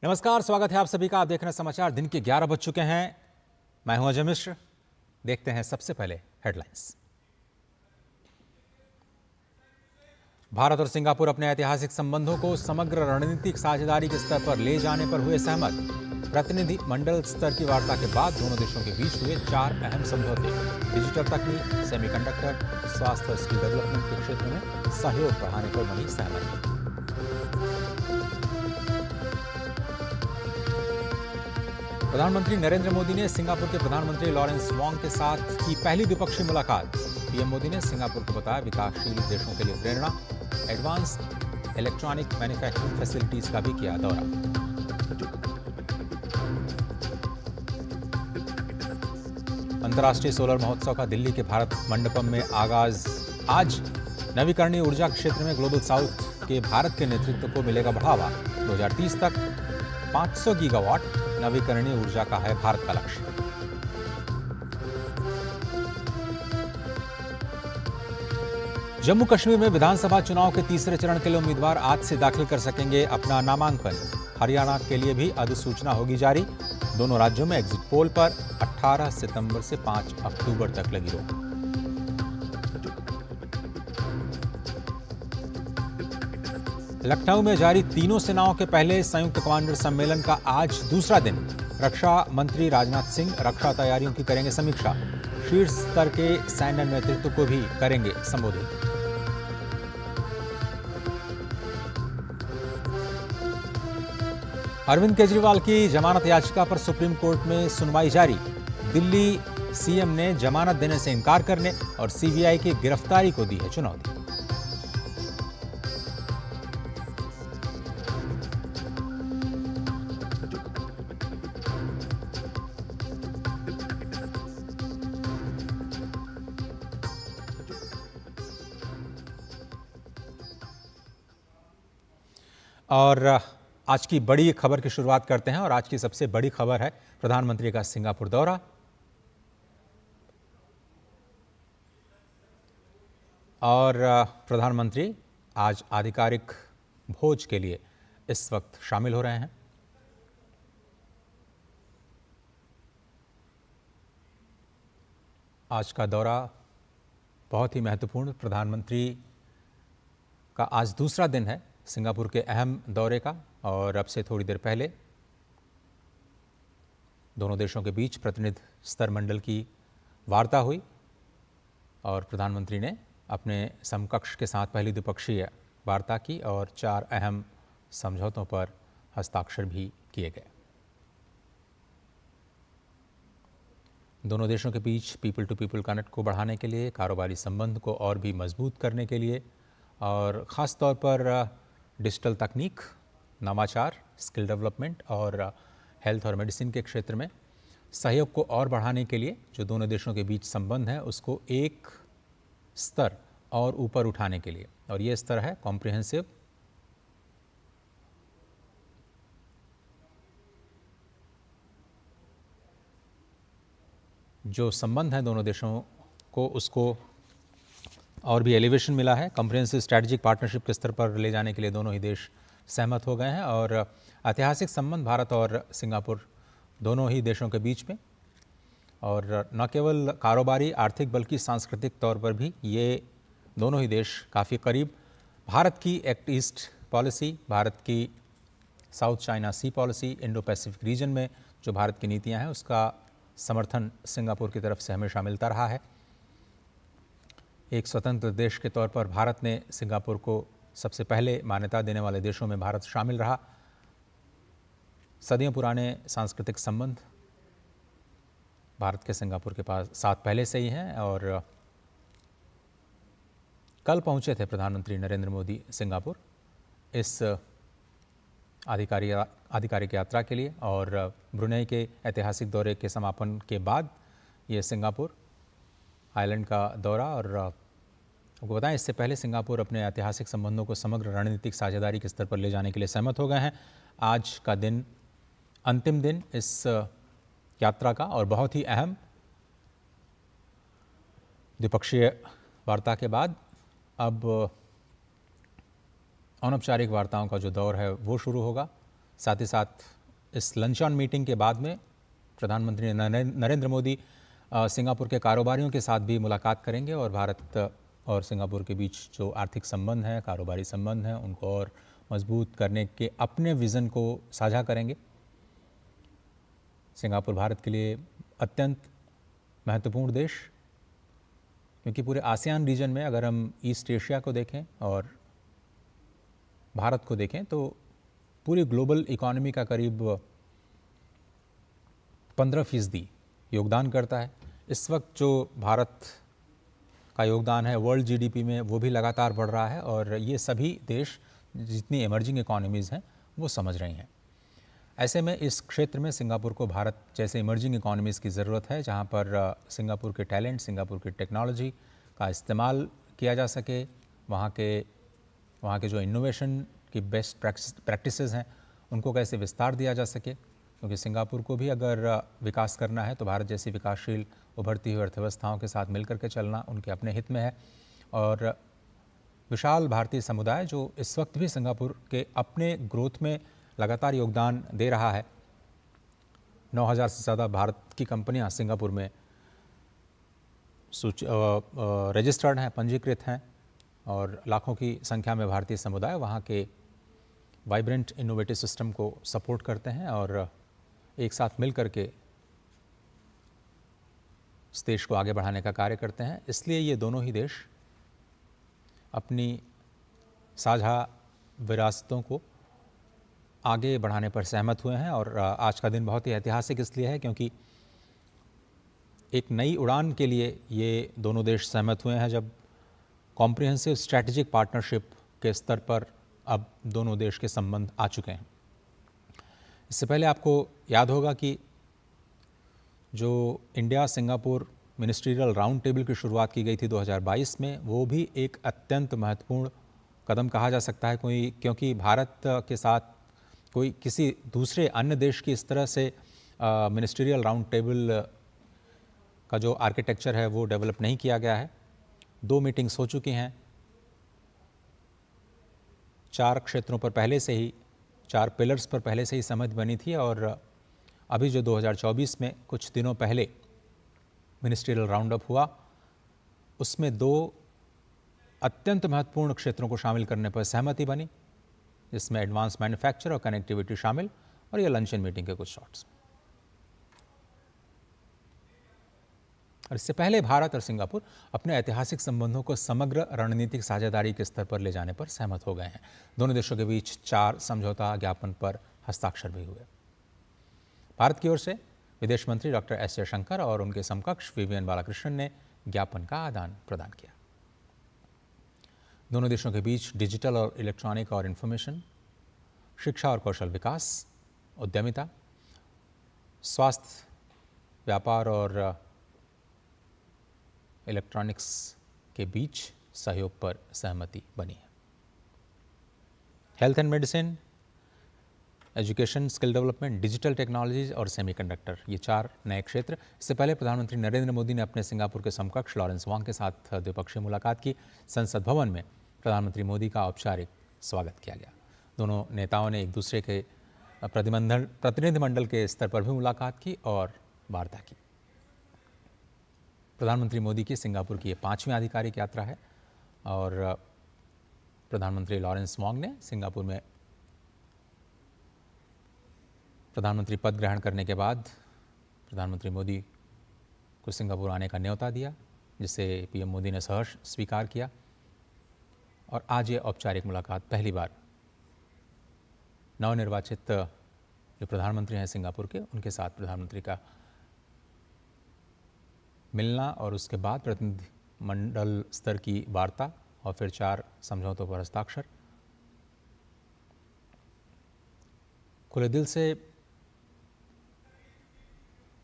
नमस्कार, स्वागत है आप सभी का। आप देख रहे हैं समाचार। दिन के 11 बज चुके हैं। मैं हूं अजय मिश्र। देखते हैं सबसे पहले हेडलाइंस। भारत और सिंगापुर अपने ऐतिहासिक संबंधों को समग्र रणनीतिक साझेदारी के स्तर पर ले जाने पर हुए सहमत। प्रतिनिधि मंडल स्तर की वार्ता के बाद दोनों देशों के बीच हुए 4 अहम समझौते। डिजिटल तकनीक, सेमीकंडक्टर, स्वास्थ्य और स्किल डेवलपमेंट के क्षेत्र में सहयोग बढ़ाने पर बनी सहमति। प्रधानमंत्री नरेंद्र मोदी ने सिंगापुर के प्रधानमंत्री लॉरेंस वॉन्ग के साथ की पहली द्विपक्षीय मुलाकात। पीएम मोदी ने सिंगापुर को बताया विकासशील देशों के लिए प्रेरणा। एडवांस्ड इलेक्ट्रॉनिक मैन्युफैक्चरिंग फैसिलिटीज का भी किया दौरा। अंतर्राष्ट्रीय सोलर महोत्सव का दिल्ली के भारत मंडपम में आगाज। आज नवीकरणीय ऊर्जा क्षेत्र में ग्लोबल साउथ के भारत के नेतृत्व को मिलेगा बढ़ावा। 2030 तक 500 गीगावाट नवीकरणीय ऊर्जा का है भारत का लक्ष्य। जम्मू कश्मीर में विधानसभा चुनाव के तीसरे चरण के लिए उम्मीदवार आज से दाखिल कर सकेंगे अपना नामांकन। हरियाणा के लिए भी अधिसूचना होगी जारी। दोनों राज्यों में एग्जिट पोल पर 18 सितंबर से 5 अक्टूबर तक लगी रोक। लखनऊ में जारी तीनों सेनाओं के पहले संयुक्त कमांडर सम्मेलन का आज दूसरा दिन। रक्षा मंत्री राजनाथ सिंह रक्षा तैयारियों की करेंगे समीक्षा। शीर्ष स्तर के सैन्य नेतृत्व को भी करेंगे संबोधित। अरविंद केजरीवाल की जमानत याचिका पर सुप्रीम कोर्ट में सुनवाई जारी। दिल्ली सीएम ने जमानत देने से इनकार करने और सीबीआई की गिरफ्तारी को दी है चुनौती। और आज की बड़ी खबर की शुरुआत करते हैं और आज की सबसे बड़ी खबर है प्रधानमंत्री का सिंगापुर दौरा। और प्रधानमंत्री आज आधिकारिक भोज के लिए इस वक्त शामिल हो रहे हैं। आज का दौरा बहुत ही महत्वपूर्ण। प्रधानमंत्री का आज दूसरा दिन है सिंगापुर के अहम दौरे का और अब से थोड़ी देर पहले दोनों देशों के बीच प्रतिनिधि स्तर मंडल की वार्ता हुई और प्रधानमंत्री ने अपने समकक्ष के साथ पहली द्विपक्षीय वार्ता की और 4 अहम समझौतों पर हस्ताक्षर भी किए गए। दोनों देशों के बीच पीपल टू पीपल कनेक्ट को बढ़ाने के लिए, कारोबारी संबंध को और भी मजबूत करने के लिए और ख़ास तौर पर डिजिटल तकनीक, नवाचार, स्किल डेवलपमेंट और हेल्थ और मेडिसिन के क्षेत्र में सहयोग को और बढ़ाने के लिए जो दोनों देशों के बीच संबंध है उसको एक स्तर और ऊपर उठाने के लिए, और ये स्तर है कॉम्प्रिहेंसिव जो संबंध है दोनों देशों को उसको और भी एलिवेशन मिला है। कॉम्प्रिहेंसिव स्ट्रैटेजिक पार्टनरशिप के स्तर पर ले जाने के लिए दोनों ही देश सहमत हो गए हैं और ऐतिहासिक संबंध भारत और सिंगापुर दोनों ही देशों के बीच में और न केवल कारोबारी आर्थिक बल्कि सांस्कृतिक तौर पर भी ये दोनों ही देश काफ़ी करीब। भारत की एक्ट ईस्ट पॉलिसी, भारत की साउथ चाइना सी पॉलिसी, इंडो पैसिफिक रीजन में जो भारत की नीतियाँ हैं उसका समर्थन सिंगापुर की तरफ से हमेशा मिलता रहा है। एक स्वतंत्र देश के तौर पर भारत ने सिंगापुर को सबसे पहले मान्यता देने वाले देशों में भारत शामिल रहा। सदियों पुराने सांस्कृतिक संबंध भारत के सिंगापुर के पास साथ पहले से ही हैं और कल पहुंचे थे प्रधानमंत्री नरेंद्र मोदी सिंगापुर इस आधिकारिक यात्रा के लिए और ब्रुनेई के ऐतिहासिक दौरे के समापन के बाद ये सिंगापुर आइलैंड का दौरा। और आपको बताएं इससे पहले सिंगापुर अपने ऐतिहासिक संबंधों को समग्र रणनीतिक साझेदारी के स्तर पर ले जाने के लिए सहमत हो गए हैं। आज का दिन अंतिम दिन इस यात्रा का और बहुत ही अहम। द्विपक्षीय वार्ता के बाद अब अनौपचारिक वार्ताओं का जो दौर है वो शुरू होगा। साथ ही साथ इस लंच ऑन मीटिंग के बाद में प्रधानमंत्री नरेंद्र मोदी सिंगापुर के कारोबारियों के साथ भी मुलाकात करेंगे और भारत और सिंगापुर के बीच जो आर्थिक संबंध हैं, कारोबारी संबंध हैं, उनको और मजबूत करने के अपने विज़न को साझा करेंगे। सिंगापुर भारत के लिए अत्यंत महत्वपूर्ण देश, क्योंकि पूरे आसियान रीजन में अगर हम ईस्ट एशिया को देखें और भारत को देखें तो पूरी ग्लोबल इकॉनमी का करीब 15% योगदान करता है। इस वक्त जो भारत का योगदान है वर्ल्ड जीडीपी में, वो भी लगातार बढ़ रहा है और ये सभी देश जितनी इमर्जिंग इकॉनमीज़ हैं वो समझ रही हैं। ऐसे में इस क्षेत्र में सिंगापुर को भारत जैसे इमर्जिंग इकॉनमीज़ की ज़रूरत है, जहाँ पर सिंगापुर के टैलेंट, सिंगापुर की टेक्नोलॉजी का इस्तेमाल किया जा सके, वहाँ के जो इनोवेशन की बेस्ट प्रैक्टिसेस हैं उनको कैसे विस्तार दिया जा सके, क्योंकि सिंगापुर को भी अगर विकास करना है तो भारत जैसी विकासशील उभरती हुई अर्थव्यवस्थाओं के साथ मिलकर के चलना उनके अपने हित में है। और विशाल भारतीय समुदाय जो इस वक्त भी सिंगापुर के अपने ग्रोथ में लगातार योगदान दे रहा है। 9,000 से ज़्यादा भारत की कंपनियां सिंगापुर में रजिस्टर्ड हैं, पंजीकृत हैं और लाखों की संख्या में भारतीय समुदाय वहाँ के वाइब्रेंट इनोवेटिव सिस्टम को सपोर्ट करते हैं और एक साथ मिल करके इस देश को आगे बढ़ाने का कार्य करते हैं। इसलिए ये दोनों ही देश अपनी साझा विरासतों को आगे बढ़ाने पर सहमत हुए हैं। और आज का दिन बहुत ही ऐतिहासिक इसलिए है क्योंकि एक नई उड़ान के लिए ये दोनों देश सहमत हुए हैं, जब कॉम्प्रिहेंसिव स्ट्रैटेजिक पार्टनरशिप के स्तर पर अब दोनों देश के संबंध आ चुके हैं। इससे पहले आपको याद होगा कि जो India Singapore ministerial round table की शुरुआत की गई थी 2022 में, वो भी एक अत्यंत महत्वपूर्ण कदम कहा जा सकता है, क्योंकि भारत के साथ कोई किसी दूसरे अन्य देश की इस तरह से मिनिस्ट्रियल राउंड टेबल का जो आर्किटेक्चर है वो डेवलप नहीं किया गया है। 2 मीटिंग्स हो चुकी हैं, 4 क्षेत्रों पर पहले से ही, 4 पिलर्स पर पहले से ही सहमति बनी थी और अभी जो 2024 में कुछ दिनों पहले मिनिस्ट्रियल राउंड अप हुआ, उसमें 2 अत्यंत महत्वपूर्ण क्षेत्रों को शामिल करने पर सहमति बनी, जिसमें एडवांस मैन्युफैक्चर और कनेक्टिविटी शामिल, और ये लंच इन मीटिंग के कुछ शॉट्स। और इससे पहले भारत और सिंगापुर अपने ऐतिहासिक संबंधों को समग्र रणनीतिक साझेदारी के स्तर पर ले जाने पर सहमत हो गए हैं। दोनों देशों के बीच 4 समझौता ज्ञापन पर हस्ताक्षर भी हुए। भारत की ओर से विदेश मंत्री डॉक्टर एस जयशंकर और उनके समकक्ष विवियन बालाकृष्णन ने ज्ञापन का आदान प्रदान किया। दोनों देशों के बीच डिजिटल और इलेक्ट्रॉनिक और इंफॉर्मेशन, शिक्षा और कौशल विकास, उद्यमिता, स्वास्थ्य, व्यापार और इलेक्ट्रॉनिक्स के बीच सहयोग पर सहमति बनी है। Health and medicine, education, skill development, digital technologies और सेमीकंडक्टर, ये 4 नए क्षेत्र। इससे पहले प्रधानमंत्री नरेंद्र मोदी ने अपने सिंगापुर के समकक्ष लॉरेंस वॉन्ग के साथ द्विपक्षीय मुलाकात की। संसद भवन में प्रधानमंत्री मोदी का औपचारिक स्वागत किया गया। दोनों नेताओं ने एक दूसरे के प्रतिनिधिमंडल के स्तर पर भी मुलाकात की और वार्ता की। प्रधानमंत्री मोदी की सिंगापुर की ये 5वीं आधिकारिक यात्रा है और प्रधानमंत्री लॉरेंस वॉन्ग ने सिंगापुर में प्रधानमंत्री पद ग्रहण करने के बाद प्रधानमंत्री मोदी को सिंगापुर आने का न्योता दिया, जिसे पीएम मोदी ने सहर्ष स्वीकार किया। और आज ये औपचारिक मुलाकात पहली बार नवनिर्वाचित जो प्रधानमंत्री हैं सिंगापुर के, उनके साथ प्रधानमंत्री का मिलना और उसके बाद प्रतिनिधिमंडल स्तर की वार्ता और फिर 4 समझौतों पर हस्ताक्षर। खुले दिल से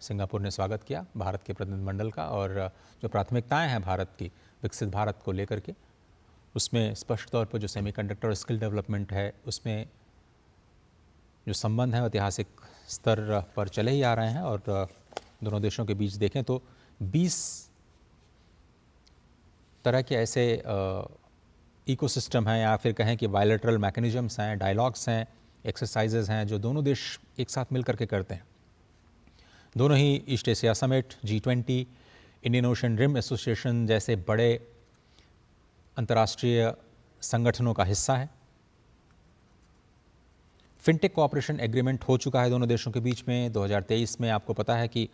सिंगापुर ने स्वागत किया भारत के प्रतिनिधिमंडल का और जो प्राथमिकताएं हैं भारत की विकसित भारत को लेकर के, उसमें स्पष्ट तौर पर जो सेमीकंडक्टर और स्किल डेवलपमेंट है, उसमें जो संबंध है ऐतिहासिक स्तर पर चले ही आ रहे हैं। और दोनों देशों के बीच देखें तो 20 तरह के ऐसे इकोसिस्टम हैं या फिर कहें कि बायलैटरल मैकेनिज्म्स हैं, डायलॉग्स हैं, एक्सरसाइजेज हैं जो दोनों देश एक साथ मिल करके करते हैं। दोनों ही East Asia summit, G20, Indian Ocean Rim Association जैसे बड़े अंतर्राष्ट्रीय संगठनों का हिस्सा है। फिनटेक कोऑपरेशन एग्रीमेंट हो चुका है दोनों देशों के बीच में। 2023 में आपको पता है कि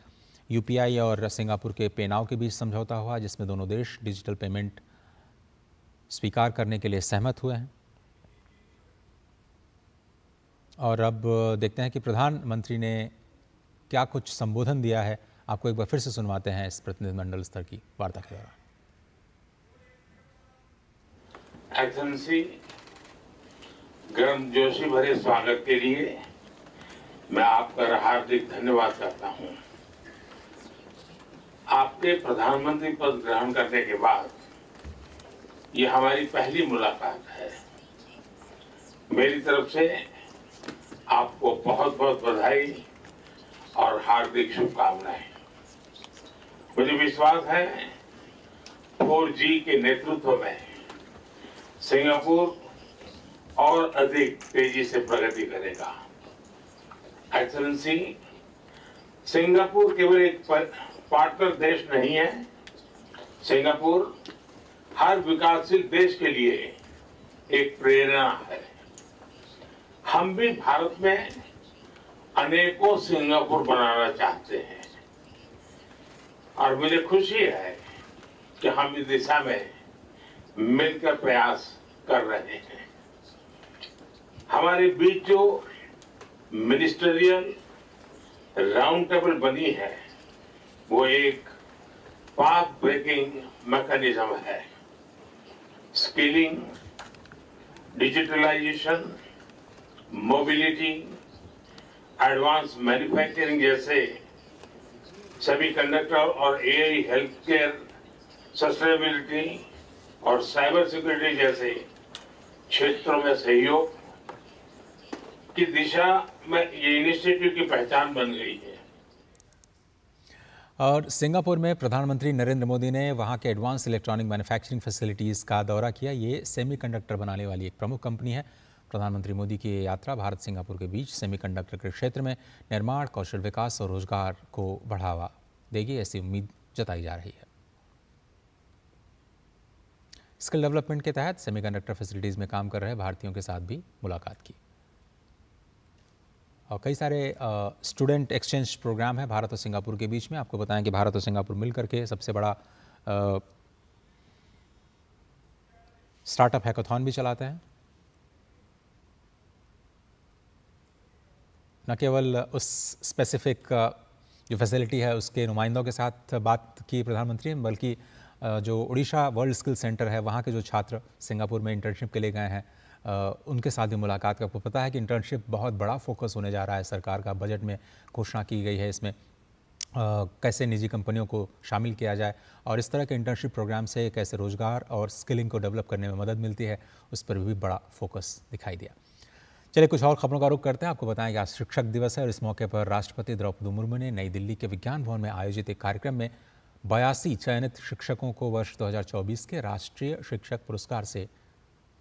यूपीआई और सिंगापुर के पेनाव के बीच समझौता हुआ, जिसमें दोनों देश डिजिटल पेमेंट स्वीकार करने के लिए सहमत हुए हैं। और अब देखते हैं कि प्रधानमंत्री ने क्या कुछ संबोधन दिया है। आपको एक बार फिर से सुनवाते हैं इस प्रतिनिधिमंडल स्तर की वार्ता के दौरान। एक्सेलेंसी, गर्मजोशी भरे स्वागत के लिए मैं आपका हार्दिक धन्यवाद करता हूं। आपके प्रधानमंत्री पद ग्रहण करने के बाद ये हमारी पहली मुलाकात है। मेरी तरफ से आपको बहुत बहुत बधाई और हार्दिक शुभकामनाएं। मुझे विश्वास है 4G के नेतृत्व में सिंगापुर और अधिक तेजी से प्रगति करेगा। एक्सेलेंसी, सिंगापुर केवल एक पार्टनर देश नहीं है। सिंगापुर हर विकासशील देश के लिए एक प्रेरणा है। हम भी भारत में अनेकों सिंगापुर बनाना चाहते हैं और मुझे खुशी है कि हम इस दिशा में मिलकर प्रयास कर रहे हैं। हमारे बीच जो मिनिस्टरियल राउंड टेबल बनी है वो एक पाथ ब्रेकिंग मैकेनिज्म है। Skilling, digitalisation, mobility, advance manufacturing जैसे सेमीकंडक्टर और एआई, हेल्थ केयर, सस्टेनेबिलिटी और साइबर सिक्योरिटी जैसे क्षेत्रों में सहयोग की दिशा में ये इनिशिएटिव की पहचान बन गई है। और सिंगापुर में प्रधानमंत्री नरेंद्र मोदी ने वहां के एडवांस इलेक्ट्रॉनिक मैन्युफैक्चरिंग फैसिलिटीज़ का दौरा किया। ये सेमीकंडक्टर बनाने वाली एक प्रमुख कंपनी है। प्रधानमंत्री मोदी की ये यात्रा भारत सिंगापुर के बीच सेमीकंडक्टर के क्षेत्र में निर्माण, कौशल विकास और रोजगार को बढ़ावा देगी, ऐसी उम्मीद जताई जा रही है। स्किल डेवलपमेंट के तहत सेमीकंडक्टर फैसिलिटीज़ में काम कर रहे भारतीयों के साथ भी मुलाकात की। और कई सारे स्टूडेंट एक्सचेंज प्रोग्राम है भारत और सिंगापुर के बीच में। आपको बताएं कि भारत और सिंगापुर मिलकर के सबसे बड़ा स्टार्टअप हैकाथॉन भी चलाते हैं। न केवल उस स्पेसिफिक जो फैसिलिटी है उसके नुमाइंदों के साथ बात की प्रधानमंत्री, बल्कि जो उड़ीसा वर्ल्ड स्किल सेंटर है वहाँ के जो छात्र सिंगापुर में इंटर्नशिप के लिए गए हैं उनके साथ भी मुलाकात का। आपको पता है कि इंटर्नशिप बहुत बड़ा फोकस होने जा रहा है। सरकार का बजट में घोषणा की गई है इसमें कैसे निजी कंपनियों को शामिल किया जाए और इस तरह के इंटर्नशिप प्रोग्राम से कैसे रोजगार और स्किलिंग को डेवलप करने में मदद मिलती है, उस पर भी बड़ा फोकस दिखाई दिया। चलिए कुछ और खबरों का रुख करते हैं। आपको बताएं कि आज शिक्षक दिवस है और इस मौके पर राष्ट्रपति द्रौपदी मुर्मू ने नई दिल्ली के विज्ञान भवन में आयोजित एक कार्यक्रम में 82 चयनित शिक्षकों को वर्ष 2024 के राष्ट्रीय शिक्षक पुरस्कार से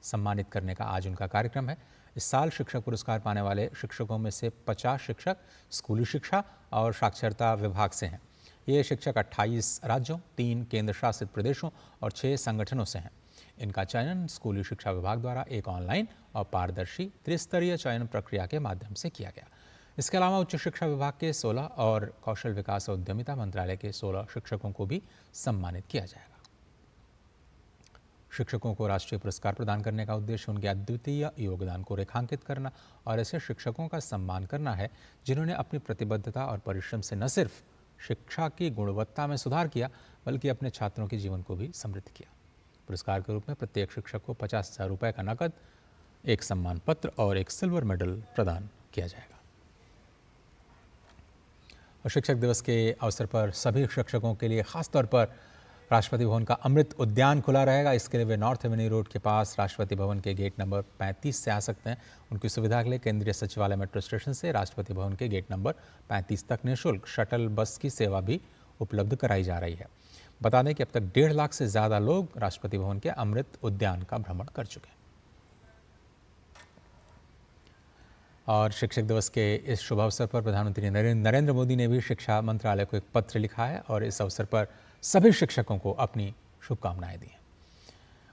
सम्मानित करने का आज उनका कार्यक्रम है। इस साल शिक्षक पुरस्कार पाने वाले शिक्षकों में से 50 शिक्षक स्कूली शिक्षा और साक्षरता विभाग से हैं। ये शिक्षक 28 राज्यों, 3 केंद्र शासित प्रदेशों और 6 संगठनों से हैं। इनका चयन स्कूली शिक्षा विभाग द्वारा एक ऑनलाइन और पारदर्शी त्रिस्तरीय चयन प्रक्रिया के माध्यम से किया गया। इसके अलावा उच्च शिक्षा विभाग के 16 और कौशल विकास और उद्यमिता मंत्रालय के 16 शिक्षकों को भी सम्मानित किया जाएगा। शिक्षकों को राष्ट्रीय पुरस्कार प्रदान करने का उद्देश्य उनके अद्वितीय योगदान को रेखांकित करना और ऐसे शिक्षकों का सम्मान करना है जिन्होंने अपनी प्रतिबद्धता और परिश्रम से न सिर्फ शिक्षा की गुणवत्ता में सुधार किया बल्कि अपने छात्रों के जीवन को भी समृद्ध किया। पुरस्कार के रूप में प्रत्येक शिक्षक को 50,000 रुपये का नकद, एक सम्मान पत्र और एक सिल्वर मेडल प्रदान किया जाएगा। और शिक्षक दिवस के अवसर पर सभी शिक्षकों के लिए खासतौर पर राष्ट्रपति भवन का अमृत उद्यान खुला रहेगा। इसके लिए वे नॉर्थ एवेन्यू रोड के पास राष्ट्रपति भवन के गेट नंबर 35 से आ सकते हैं। उनकी सुविधा के लिए केंद्रीय सचिवालय मेट्रो स्टेशन से राष्ट्रपति भवन के गेट नंबर 35 तक निःशुल्क शटल बस की सेवा भी उपलब्ध कराई जा रही है। बता दें कि अब तक 1.5 लाख से ज़्यादा लोग राष्ट्रपति भवन के अमृत उद्यान का भ्रमण कर चुके हैं। और शिक्षक दिवस के इस शुभ अवसर पर प्रधानमंत्री नरेंद्र मोदी ने भी शिक्षा मंत्रालय को एक पत्र लिखा है और इस अवसर पर सभी शिक्षकों को अपनी शुभकामनाएं दी हैं।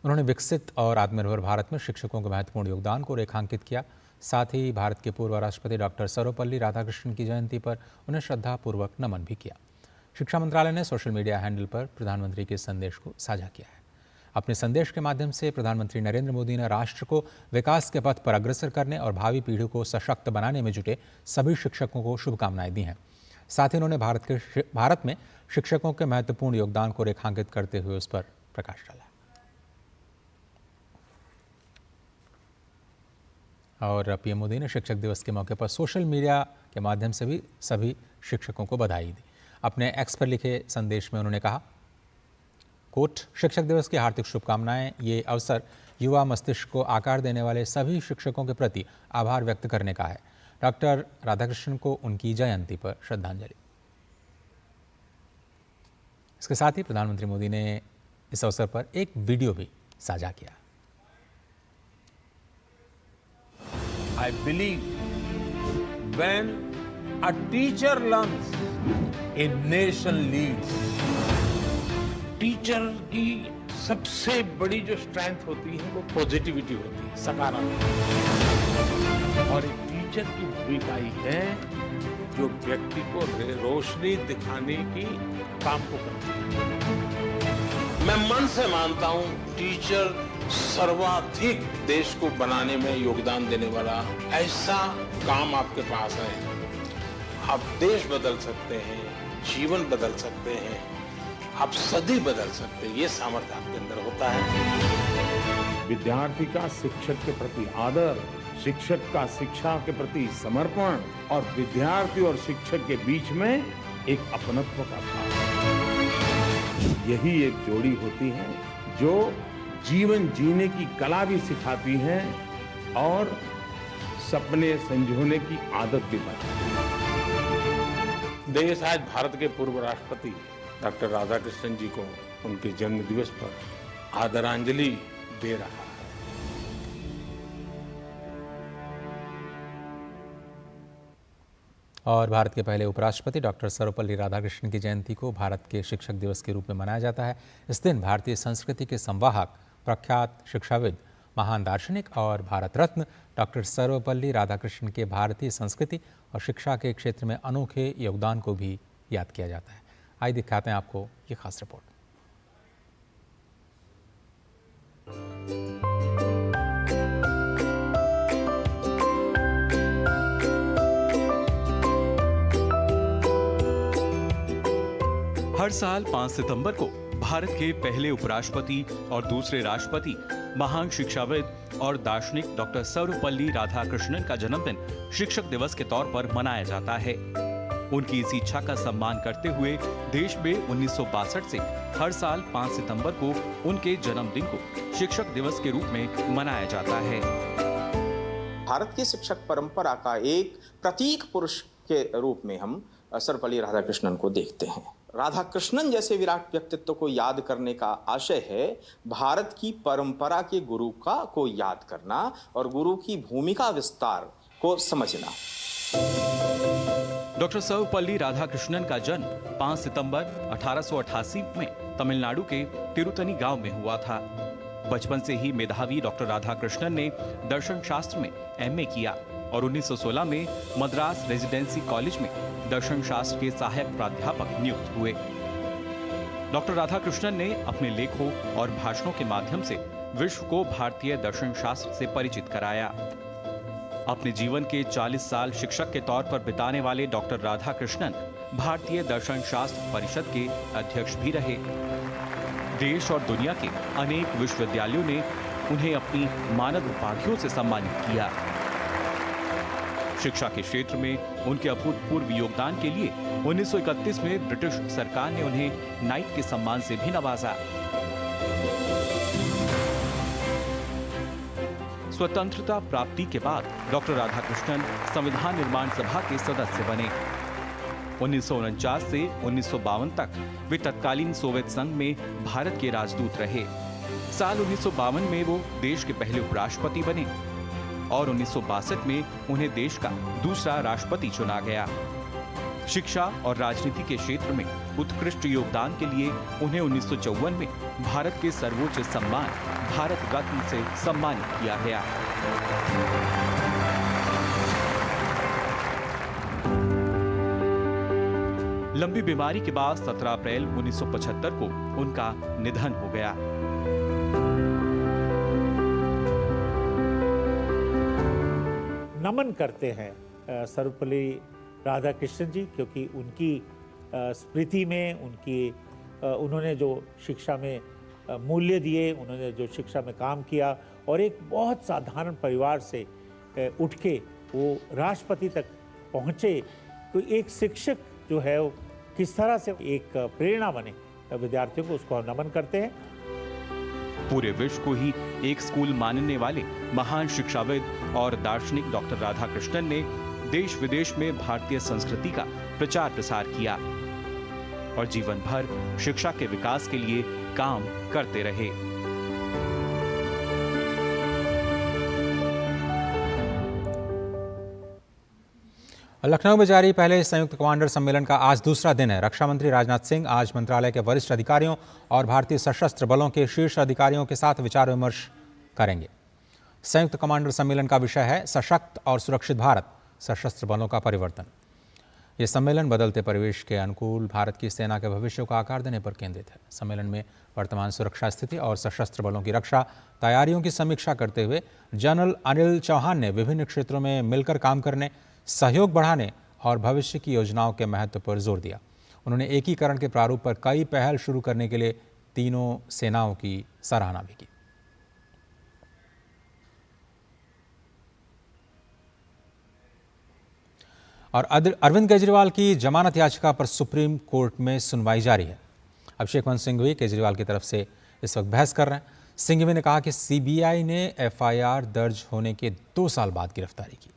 उन्होंने विकसित और आत्मनिर्भर भारत में शिक्षकों के महत्वपूर्ण योगदान को रेखांकित किया। साथ ही भारत के पूर्व राष्ट्रपति डॉक्टर सर्वपल्ली राधाकृष्णन की जयंती पर उन्हें श्रद्धापूर्वक नमन भी किया। शिक्षा मंत्रालय ने सोशल मीडिया हैंडल पर प्रधानमंत्री के संदेश को साझा किया है। अपने संदेश के माध्यम से प्रधानमंत्री नरेंद्र मोदी ने राष्ट्र को विकास के पथ पर अग्रसर करने और भावी पीढ़ी को सशक्त बनाने में जुटे सभी शिक्षकों को शुभकामनाएं दी हैं। साथ ही उन्होंने भारत में शिक्षकों के महत्वपूर्ण योगदान को रेखांकित करते हुए उस पर प्रकाश डाला। और पीएम मोदी ने शिक्षक दिवस के मौके पर सोशल मीडिया के माध्यम से भी सभी शिक्षकों को बधाई दी। अपने एक्स पर लिखे संदेश में उन्होंने कहा, कोट, शिक्षक दिवस की हार्दिक शुभकामनाएं। ये अवसर युवा मस्तिष्क को आकार देने वाले सभी शिक्षकों के प्रति आभार व्यक्त करने का है। डॉक्टर राधाकृष्णन को उनकी जयंती पर श्रद्धांजलि। इसके साथ ही प्रधानमंत्री मोदी ने इस अवसर पर एक वीडियो भी साझा किया। I believe when a teacher learns, a nation leads. Teacher की सबसे बड़ी जो स्ट्रेंथ होती है वो पॉजिटिविटी होती है, सकारात्मक। और एक टीचर की भूमिका ही है जो व्यक्ति को रोशनी दिखाने की काम को करती है। मैं मन से मानता हूं टीचर सर्वाधिक देश को बनाने में योगदान देने वाला ऐसा काम आपके पास है। आप देश बदल सकते हैं, जीवन बदल सकते हैं, आप सदी बदल सकते हैं। ये सामर्थ्य आपके अंदर होता है। विद्यार्थी का शिक्षक के प्रति आदर, शिक्षक का शिक्षा के प्रति समर्पण और विद्यार्थी और शिक्षक के बीच में एक अपनत्व का भाव, यही एक जोड़ी होती है जो जीवन जीने की कला भी सिखाती है और सपने संजोने की आदत भी बनाती है। देश आज भारत के पूर्व राष्ट्रपति डॉक्टर राधाकृष्णन जी को उनके जन्म दिवस पर आदरांजलि दे रहा है। और भारत के पहले उपराष्ट्रपति डॉक्टर सर्वपल्ली राधाकृष्णन की जयंती को भारत के शिक्षक दिवस के रूप में मनाया जाता है। इस दिन भारतीय संस्कृति के संवाहक, प्रख्यात शिक्षाविद, महान दार्शनिक और भारत रत्न डॉक्टर सर्वपल्ली राधाकृष्णन के भारतीय संस्कृति और शिक्षा के क्षेत्र में अनोखे योगदान को भी याद किया जाता है। आइए दिखाते हैं आपको ये खास रिपोर्ट। हर साल 5 सितंबर को भारत के पहले उपराष्ट्रपति और दूसरे राष्ट्रपति, महान शिक्षाविद और दार्शनिक डॉक्टर सर्वपल्ली राधाकृष्णन का जन्मदिन शिक्षक दिवस के तौर पर मनाया जाता है। उनकी इस इच्छा का सम्मान करते हुए देश में 1962 से हर साल 5 सितंबर को उनके जन्मदिन को शिक्षक दिवस के रूप में मनाया जाता है। भारत की शिक्षक परंपरा का एक प्रतीक पुरुष के रूप में हम सर्वपल्ली राधाकृष्णन को देखते हैं। राधाकृष्णन जैसे विराट व्यक्तित्व को याद करने का आशय है भारत की परंपरा के गुरु को याद करना और गुरु की भूमिका विस्तार को समझना। डॉक्टर सर्वपल्ली राधाकृष्णन का जन्म 5 सितंबर 1888 में तमिलनाडु के तिरुतनी गांव में हुआ था। बचपन से ही मेधावी डॉक्टर राधाकृष्णन ने दर्शन शास्त्र में एमए किया और 1916 में मद्रास रेजिडेंसी कॉलेज में दर्शन शास्त्र के सहायक प्राध्यापक नियुक्त हुए। डॉक्टर राधाकृष्णन ने अपने लेखों और भाषणों के माध्यम से विश्व को भारतीय दर्शन शास्त्र से परिचित कराया। अपने जीवन के 40 साल शिक्षक के तौर पर बिताने वाले डॉक्टर राधाकृष्णन भारतीय दर्शन शास्त्र परिषद के अध्यक्ष भी रहे। देश और दुनिया के अनेक विश्वविद्यालयों ने उन्हें अपनी मानद उपाधियों से सम्मानित किया। शिक्षा के क्षेत्र में उनके अभूतपूर्व योगदान के लिए 1931 में ब्रिटिश सरकार ने उन्हें नाइट के सम्मान से भी नवाजा। स्वतंत्रता प्राप्ति के बाद डॉक्टर राधाकृष्णन संविधान निर्माण सभा के सदस्य बने। 1949 से 1952 तक वे तत्कालीन सोवियत संघ में भारत के राजदूत रहे। साल 1952 में वो देश के पहले उपराष्ट्रपति बने। और 1962 में उन्हें देश का दूसरा राष्ट्रपति चुना गया। शिक्षा और राजनीति के क्षेत्र में उत्कृष्ट योगदान के लिए उन्हें 1954 में भारत के सर्वोच्च सम्मान भारत रत्न से सम्मानित किया गया। लंबी बीमारी के बाद 17 अप्रैल 1975 को उनका निधन हो गया। नमन करते हैं सर्वपल्ली राधाकृष्णन जी, क्योंकि उनकी स्मृति में उन्होंने जो शिक्षा में मूल्य दिए, उन्होंने जो शिक्षा में काम किया और एक बहुत साधारण परिवार से उठ के वो राष्ट्रपति तक पहुँचे। तो एक शिक्षक जो है वो किस तरह से एक प्रेरणा बने विद्यार्थियों को, उसको हम नमन करते हैं। पूरे विश्व को ही एक स्कूल मानने वाले महान शिक्षाविद और दार्शनिक डॉक्टर राधाकृष्णन ने देश विदेश में भारतीय संस्कृति का प्रचार प्रसार किया और जीवन भर शिक्षा के विकास के लिए काम करते रहे। लखनऊ में जारी पहले संयुक्त कमांडर सम्मेलन का आज दूसरा दिन है। रक्षा मंत्री राजनाथ सिंह आज मंत्रालय के वरिष्ठ अधिकारियों और भारतीय सशस्त्र बलों के शीर्ष अधिकारियों के साथ विचार विमर्श करेंगे। संयुक्त कमांडर सम्मेलन का विषय है सशक्त और सुरक्षित भारत, सशस्त्र बलों का परिवर्तन। ये सम्मेलन बदलते परिवेश के अनुकूल भारत की सेना के भविष्य को आकार देने पर केंद्रित है। सम्मेलन में वर्तमान सुरक्षा स्थिति और सशस्त्र बलों की रक्षा तैयारियों की समीक्षा करते हुए जनरल अनिल चौहान ने विभिन्न क्षेत्रों में मिलकर काम करने, सहयोग बढ़ाने और भविष्य की योजनाओं के महत्व पर जोर दिया। उन्होंने एकीकरण के प्रारूप पर कई पहल शुरू करने के लिए तीनों सेनाओं की सराहना भी की। और अरविंद केजरीवाल की जमानत याचिका पर सुप्रीम कोर्ट में सुनवाई जारी है। अभिषेक मनु सिंघवी केजरीवाल की तरफ से इस वक्त बहस कर रहे हैं। सिंघवी ने कहा कि सीबीआई ने एफआईआर दर्ज होने के 2 साल बाद गिरफ्तारी की।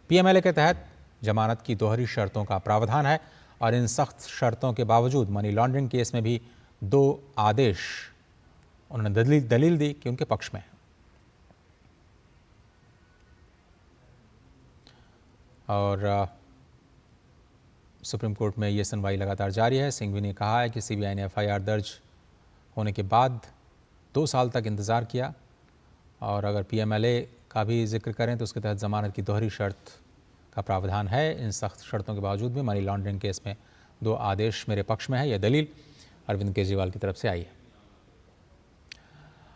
पीएमएलए के तहत जमानत की दोहरी शर्तों का प्रावधान है और इन सख्त शर्तों के बावजूद मनी लॉन्ड्रिंग केस में भी 2 आदेश उन्होंने दलील दी कि उनके पक्ष में है। और सुप्रीम कोर्ट में ये सुनवाई लगातार जारी है। सिंघवी ने कहा है कि सीबीआई ने एफआईआर दर्ज होने के बाद 2 साल तक इंतज़ार किया और अगर पीएमएलए का भी जिक्र करें तो उसके तहत ज़मानत की दोहरी शर्त का प्रावधान है। इन सख्त शर्तों के बावजूद भी मनी लॉन्ड्रिंग केस में 2 आदेश मेरे पक्ष में है, यह दलील अरविंद केजरीवाल की तरफ से आई है।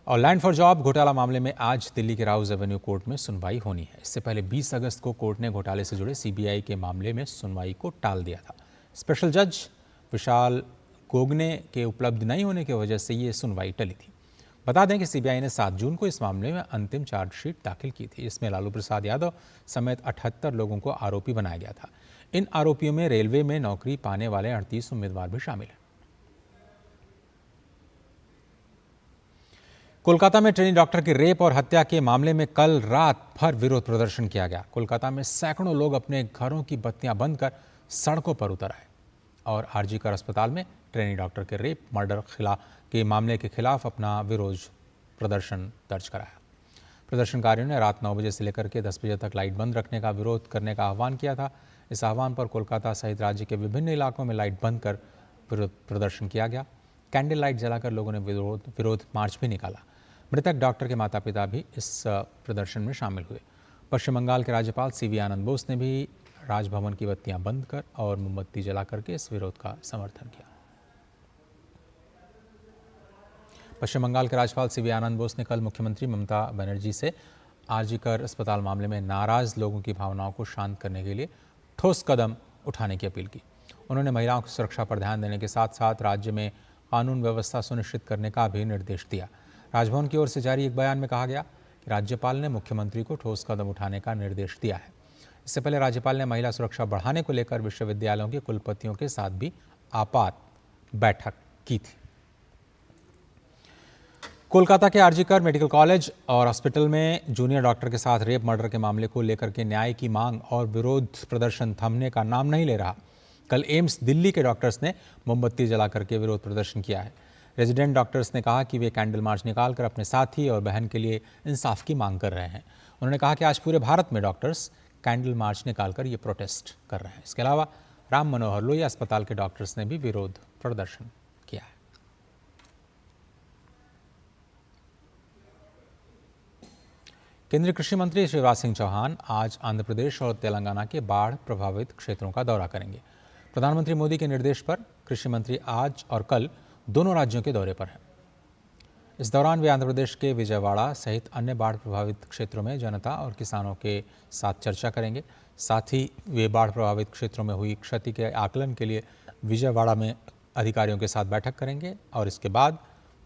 और लैंड फॉर जॉब घोटाला मामले में आज दिल्ली के राउज एवेन्यू कोर्ट में सुनवाई होनी है। इससे पहले 20 अगस्त को कोर्ट ने घोटाले से जुड़े सीबीआई के मामले में सुनवाई को टाल दिया था। स्पेशल जज विशाल गोगने के उपलब्ध नहीं होने की वजह से ये सुनवाई टली थी। बता दें कि सीबीआई ने 7 जून को इस मामले में अंतिम चार्जशीट दाखिल की थी। इसमें लालू प्रसाद यादव समेत 78 लोगों को आरोपी बनाया गया था। इन आरोपियों में रेलवे में नौकरी पाने वाले 38 उम्मीदवार भी शामिल हैं। कोलकाता में ट्रेनी डॉक्टर की रेप और हत्या के मामले में कल रात भर विरोध प्रदर्शन किया गया। कोलकाता में सैकड़ों लोग अपने घरों की बत्तियां बंद कर सड़कों पर उतर आए और आरजीकर अस्पताल में ट्रेनी डॉक्टर के रेप मर्डर के मामले के खिलाफ अपना विरोध प्रदर्शन दर्ज कराया। प्रदर्शनकारियों ने रात 9 बजे से लेकर के 10 बजे तक लाइट बंद रखने का विरोध करने का आह्वान किया था। इस आह्वान पर कोलकाता सहित राज्य के विभिन्न इलाकों में लाइट बंद कर विरोध प्रदर्शन किया गया। कैंडल लाइट जलाकर लोगों ने विरोध मार्च भी निकाला। मृतक डॉक्टर के माता पिता भी इस प्रदर्शन में शामिल हुए। पश्चिम बंगाल के राज्यपाल सीवी आनंद बोस ने भी राजभवन की बत्तियां बंद कर और मोमबत्ती जला करके इस विरोध का समर्थन किया। पश्चिम बंगाल के राज्यपाल सीवी आनंद बोस ने कल मुख्यमंत्री ममता बनर्जी से आरजीकर अस्पताल मामले में नाराज लोगों की भावनाओं को शांत करने के लिए ठोस कदम उठाने की अपील की। उन्होंने महिलाओं की सुरक्षा पर ध्यान देने के साथ साथ राज्य में कानून व्यवस्था सुनिश्चित करने का भी निर्देश दिया। राजभवन की ओर से जारी एक बयान में कहा गया कि राज्यपाल ने मुख्यमंत्री को ठोस कदम उठाने का निर्देश दिया है। इससे पहले राज्यपाल ने महिला सुरक्षा बढ़ाने को लेकर विश्वविद्यालयों के कुलपतियों के साथ भी आपात बैठक की थी। कोलकाता के आरजीकर मेडिकल कॉलेज और हॉस्पिटल में जूनियर डॉक्टर के साथ रेप मर्डर के मामले को लेकर के न्याय की मांग और विरोध प्रदर्शन थमने का नाम नहीं ले रहा। कल एम्स दिल्ली के डॉक्टर्स ने मोमबत्ती जला करके विरोध प्रदर्शन किया है। रेजिडेंट डॉक्टर्स ने कहा कि वे कैंडल मार्च निकालकर अपने साथी और बहन के लिए इंसाफ की मांग कर रहे हैं। उन्होंने कहा कि आज पूरे भारत में डॉक्टर्स कैंडल मार्च निकालकर ये प्रोटेस्ट कर रहे हैं। इसके अलावा राम मनोहर लोहिया अस्पताल के डॉक्टर्स ने भी विरोध प्रदर्शन किया है। केंद्रीय कृषि मंत्री शिवराज सिंह चौहान आज आंध्र प्रदेश और तेलंगाना के बाढ़ प्रभावित क्षेत्रों का दौरा करेंगे। प्रधानमंत्री मोदी के निर्देश पर कृषि मंत्री आज और कल दोनों राज्यों के दौरे पर हैं। इस दौरान वे आंध्र प्रदेश के विजयवाड़ा सहित अन्य बाढ़ प्रभावित क्षेत्रों में जनता और किसानों के साथ चर्चा करेंगे। साथ ही वे बाढ़ प्रभावित क्षेत्रों में हुई क्षति के आकलन के लिए विजयवाड़ा में अधिकारियों के साथ बैठक करेंगे और इसके बाद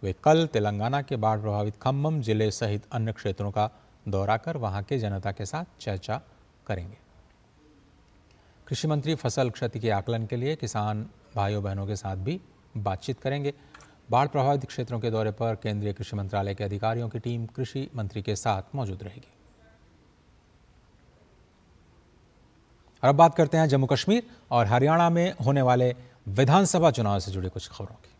वे कल तेलंगाना के बाढ़ प्रभावित खम्मम जिले सहित अन्य क्षेत्रों का दौरा कर वहां के जनता के साथ चर्चा करेंगे। कृषि मंत्री फसल क्षति के आकलन के लिए किसान भाइयों बहनों के साथ भी बातचीत करेंगे। बाढ़ प्रभावित क्षेत्रों के दौरे पर केंद्रीय कृषि मंत्रालय के अधिकारियों की टीम कृषि मंत्री के साथ मौजूद रहेगी। और अब बात करते हैं जम्मू कश्मीर और हरियाणा में होने वाले विधानसभा चुनाव से जुड़ी कुछ खबरों की।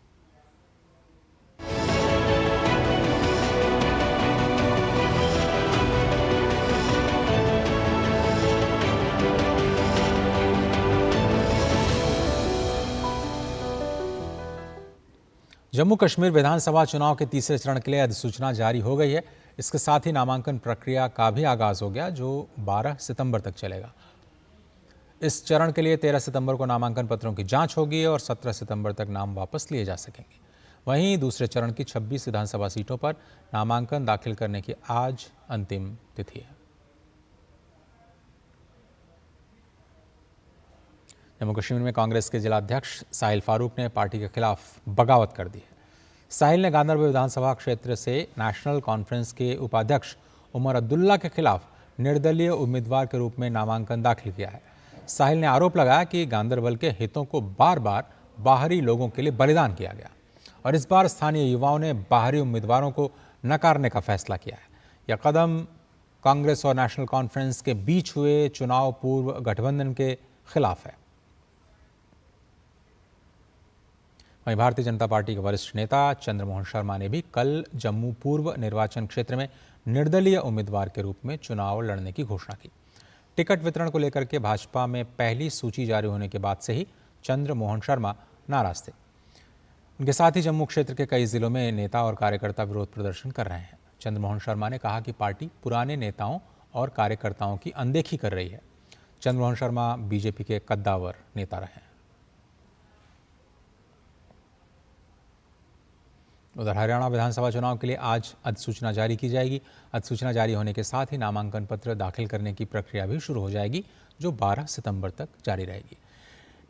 जम्मू कश्मीर विधानसभा चुनाव के तीसरे चरण के लिए अधिसूचना जारी हो गई है। इसके साथ ही नामांकन प्रक्रिया का भी आगाज हो गया, जो 12 सितंबर तक चलेगा। इस चरण के लिए 13 सितंबर को नामांकन पत्रों की जांच होगी और 17 सितंबर तक नाम वापस लिए जा सकेंगे। वहीं दूसरे चरण की 26 विधानसभा सीटों पर नामांकन दाखिल करने की आज अंतिम तिथि है। जम्मू कश्मीर में कांग्रेस के जिलाध्यक्ष साहिल फारूक ने पार्टी के खिलाफ बगावत कर दी है। साहिल ने गांदरबल विधानसभा क्षेत्र से नेशनल कॉन्फ्रेंस के उपाध्यक्ष उमर अब्दुल्ला के खिलाफ निर्दलीय उम्मीदवार के रूप में नामांकन दाखिल किया है। साहिल ने आरोप लगाया कि गांदरबल के हितों को बार बार बाहरी लोगों के लिए बलिदान किया गया और इस बार स्थानीय युवाओं ने बाहरी उम्मीदवारों को नकारने का फैसला किया है। यह कदम कांग्रेस और नेशनल कॉन्फ्रेंस के बीच हुए चुनाव पूर्व गठबंधन के खिलाफ है। वहीं भारतीय जनता पार्टी के वरिष्ठ नेता चंद्रमोहन शर्मा ने भी कल जम्मू पूर्व निर्वाचन क्षेत्र में निर्दलीय उम्मीदवार के रूप में चुनाव लड़ने की घोषणा की। टिकट वितरण को लेकर के भाजपा में पहली सूची जारी होने के बाद से ही चंद्रमोहन शर्मा नाराज थे। उनके साथ ही जम्मू क्षेत्र के कई जिलों में नेता और कार्यकर्ता विरोध प्रदर्शन कर रहे हैं। चंद्रमोहन शर्मा ने कहा कि पार्टी पुराने नेताओं और कार्यकर्ताओं की अनदेखी कर रही है। चंद्रमोहन शर्मा बीजेपी के कद्दावर नेता रहे हैं। उधर हरियाणा विधानसभा चुनाव के लिए आज अधिसूचना जारी की जाएगी। अधिसूचना जारी होने के साथ ही नामांकन पत्र दाखिल करने की प्रक्रिया भी शुरू हो जाएगी, जो 12 सितंबर तक जारी रहेगी।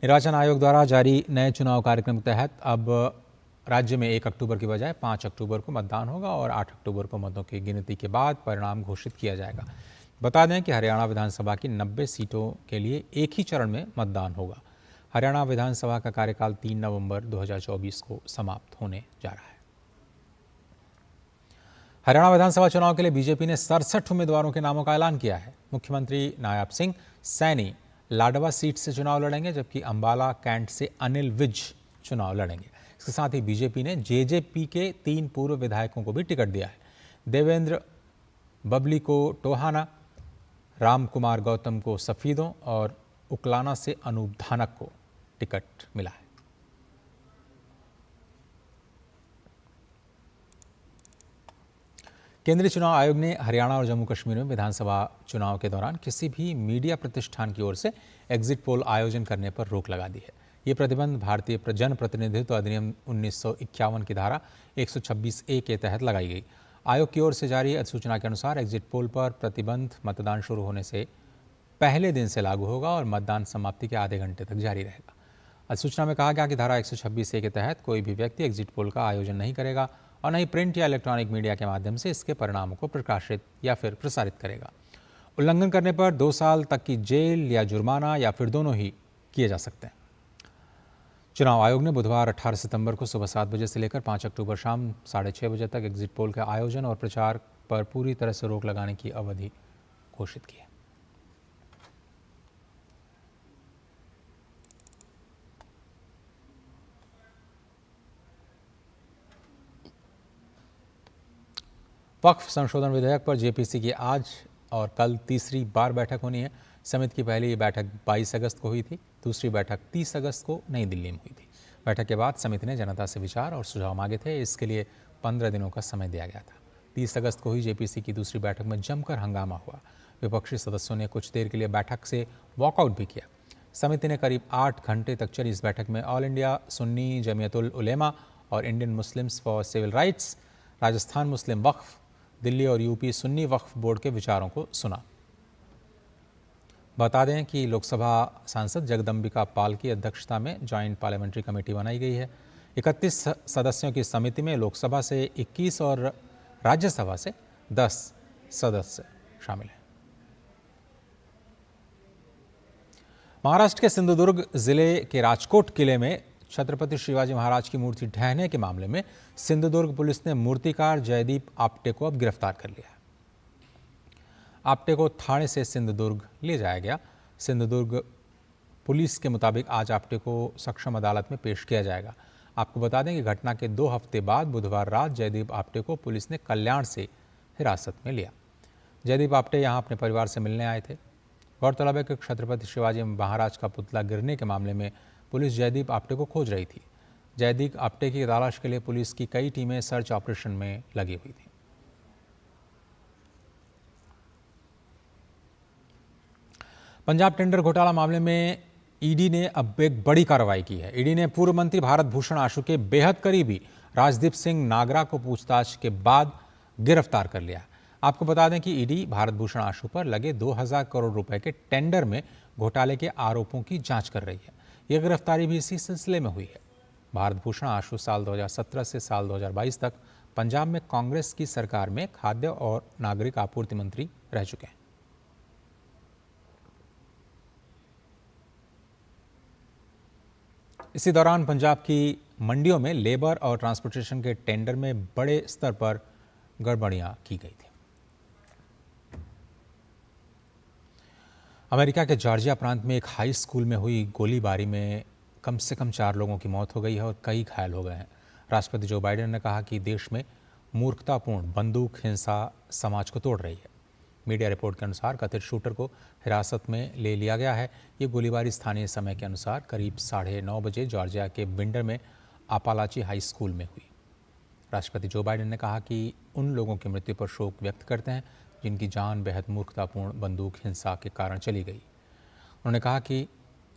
निर्वाचन आयोग द्वारा जारी नए चुनाव कार्यक्रम के तहत अब राज्य में 1 अक्टूबर की बजाय 5 अक्टूबर को मतदान होगा और 8 अक्टूबर को मतों की गिनती के बाद परिणाम घोषित किया जाएगा। बता दें कि हरियाणा विधानसभा की 90 सीटों के लिए एक ही चरण में मतदान होगा। हरियाणा विधानसभा का कार्यकाल 3 नवंबर 2024 को समाप्त होने जा रहा है। हरियाणा विधानसभा चुनाव के लिए बीजेपी ने 67 उम्मीदवारों के नामों का ऐलान किया है। मुख्यमंत्री नायब सिंह सैनी लाडवा सीट से चुनाव लड़ेंगे, जबकि अंबाला कैंट से अनिल विज चुनाव लड़ेंगे। इसके साथ ही बीजेपी ने जेजेपी के 3 पूर्व विधायकों को भी टिकट दिया है। देवेंद्र बबली को टोहाना, राम कुमार गौतम को सफीदों और उकलाना से अनूप धानक को टिकट मिला है। केंद्रीय चुनाव आयोग ने हरियाणा और जम्मू कश्मीर में विधानसभा चुनाव के दौरान किसी भी मीडिया प्रतिष्ठान की ओर से एग्जिट पोल आयोजन करने पर रोक लगा दी है। ये प्रतिबंध भारतीय जन प्रतिनिधित्व अधिनियम 1951 की धारा 126A के तहत लगाई गई। आयोग की ओर से जारी अधिसूचना के अनुसार एग्जिट पोल पर प्रतिबंध मतदान शुरू होने से पहले दिन से लागू होगा और मतदान समाप्ति के आधे घंटे तक जारी रहेगा। अधिसूचना में कहा गया कि धारा 126A के तहत कोई भी व्यक्ति एग्जिट पोल का आयोजन नहीं करेगा और न ही प्रिंट या इलेक्ट्रॉनिक मीडिया के माध्यम से इसके परिणामों को प्रकाशित या फिर प्रसारित करेगा। उल्लंघन करने पर 2 साल तक की जेल या जुर्माना या फिर दोनों ही किए जा सकते हैं। चुनाव आयोग ने बुधवार 18 सितंबर को सुबह 7 बजे से लेकर 5 अक्टूबर शाम 6:30 बजे तक एग्जिट पोल के आयोजन और प्रचार पर पूरी तरह से रोक लगाने की अवधि घोषित की है। वक्फ संशोधन विधेयक पर जेपीसी की आज और कल तीसरी बार बैठक होनी है। समिति की पहली बैठक 22 अगस्त को हुई थी, दूसरी बैठक 30 अगस्त को नई दिल्ली में हुई थी। बैठक के बाद समिति ने जनता से विचार और सुझाव मांगे थे। इसके लिए 15 दिनों का समय दिया गया था। 30 अगस्त को हुई जेपीसी की दूसरी बैठक में जमकर हंगामा हुआ। विपक्षी सदस्यों ने कुछ देर के लिए बैठक से वॉकआउट भी किया। समिति ने करीब 8 घंटे तक चली इस बैठक में ऑल इंडिया सुन्नी जमियतुल उलेमा और Indian Muslims for civil rights, Rajasthan Muslim Waqf, Delhi और यूपी सुन्नी वक्फ बोर्ड के विचारों को सुना। बता दें कि लोकसभा सांसद जगदम्बिका पाल की अध्यक्षता में जॉइंट पार्लियामेंट्री कमेटी बनाई गई है। 31 सदस्यों की समिति में लोकसभा से 21 और राज्यसभा से 10 सदस्य शामिल हैं। महाराष्ट्र के सिंधुदुर्ग जिले के राजकोट किले में छत्रपति शिवाजी महाराज की मूर्ति ढहने के मामले में सिंधुदुर्ग पुलिस ने मूर्तिकार जयदीप आप्टे को अब गिरफ्तार कर लिया। आप्टे को थाने से सिंधुदुर्ग ले जाया गया। सिंधुदुर्ग पुलिस के मुताबिक आज आप्टे को सक्षम अदालत में पेश किया जाएगा। आपको बता दें कि घटना के 2 हफ्ते बाद बुधवार रात जयदीप आप्टे को पुलिस ने कल्याण से हिरासत में लिया। जयदीप आप्टे यहां अपने परिवार से मिलने आए थे। गौरतलब है कि छत्रपति शिवाजी महाराज का पुतला गिरने के मामले में पुलिस जयदीप आप्टे को खोज रही थी। जयदीप आप्टे की तलाश के लिए पुलिस की कई टीमें सर्च ऑपरेशन में लगी हुई थी। पंजाब टेंडर घोटाला मामले में ईडी ने अब एक बड़ी कार्रवाई की है। ईडी ने पूर्व मंत्री भारत भूषण आशु के बेहद करीबी राजदीप सिंह नागरा को पूछताछ के बाद गिरफ्तार कर लिया। आपको बता दें कि ईडी भारत भूषण आशु पर लगे 2000 करोड़ रुपए के टेंडर में घोटाले के आरोपों की जांच कर रही है। यह गिरफ्तारी भी इसी सिलसिले में हुई है। भारत भूषण आशु साल 2017 से साल 2022 तक पंजाब में कांग्रेस की सरकार में खाद्य और नागरिक आपूर्ति मंत्री रह चुके हैं। इसी दौरान पंजाब की मंडियों में लेबर और ट्रांसपोर्टेशन के टेंडर में बड़े स्तर पर गड़बड़ियां की गई थी। अमेरिका के जॉर्जिया प्रांत में एक हाई स्कूल में हुई गोलीबारी में कम से कम 4 लोगों की मौत हो गई है और कई घायल हो गए हैं। राष्ट्रपति जो बाइडेन ने कहा कि देश में मूर्खतापूर्ण बंदूक हिंसा समाज को तोड़ रही है। मीडिया रिपोर्ट के अनुसार कथित शूटर को हिरासत में ले लिया गया है। ये गोलीबारी स्थानीय समय के अनुसार करीब 9:30 बजे जॉर्जिया के बिंडर में आपालाची हाई स्कूल में हुई। राष्ट्रपति जो बाइडेन ने कहा कि उन लोगों की मृत्यु पर शोक व्यक्त करते हैं जिनकी जान बेहद मूर्खतापूर्ण बंदूक हिंसा के कारण चली गई। उन्होंने कहा कि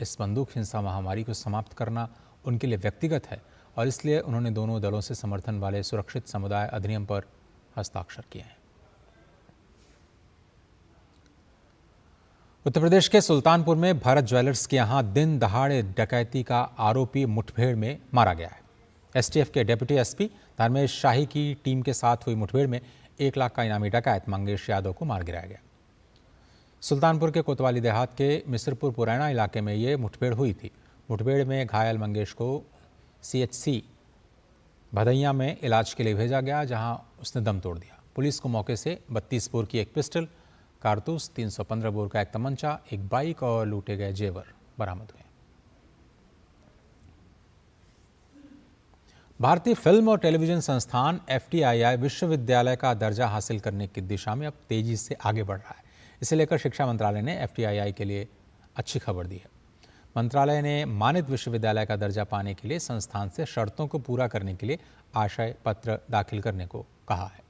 इस बंदूक हिंसा महामारी को समाप्त करना उनके लिए व्यक्तिगत है और इसलिए उन्होंने दोनों दलों से समर्थन वाले सुरक्षित समुदाय अधिनियम पर हस्ताक्षर किए हैं। उत्तर प्रदेश के सुल्तानपुर में भारत ज्वेलर्स के यहां दिन दहाड़े डकैती का आरोपी मुठभेड़ में मारा गया है। एसटीएफ के डिप्टी एसपी धर्मेश शाही की टीम के साथ हुई मुठभेड़ में 1 लाख का इनामी डकैत मंगेश यादव को मार गिराया गया। सुल्तानपुर के कोतवाली देहात के मिस्रपुर पुरैना इलाके में ये मुठभेड़ हुई थी। मुठभेड़ में घायल मंगेश को सीएचसी भदैया में इलाज के लिए भेजा गया, जहां उसने दम तोड़ दिया। पुलिस को मौके से 32 बोर की एक पिस्टल, कारतूस, 315 बोर का एक तमंचा, एक बाइक और लूटे गए जेवर बरामद हुए। भारतीय फिल्म और टेलीविजन संस्थान FTII विश्वविद्यालय का दर्जा हासिल करने की दिशा में अब तेजी से आगे बढ़ रहा है। इसे लेकर शिक्षा मंत्रालय ने FTII के लिए अच्छी खबर दी है। मंत्रालय ने मानित विश्वविद्यालय का दर्जा पाने के लिए संस्थान से शर्तों को पूरा करने के लिए आशय पत्र दाखिल करने को कहा है।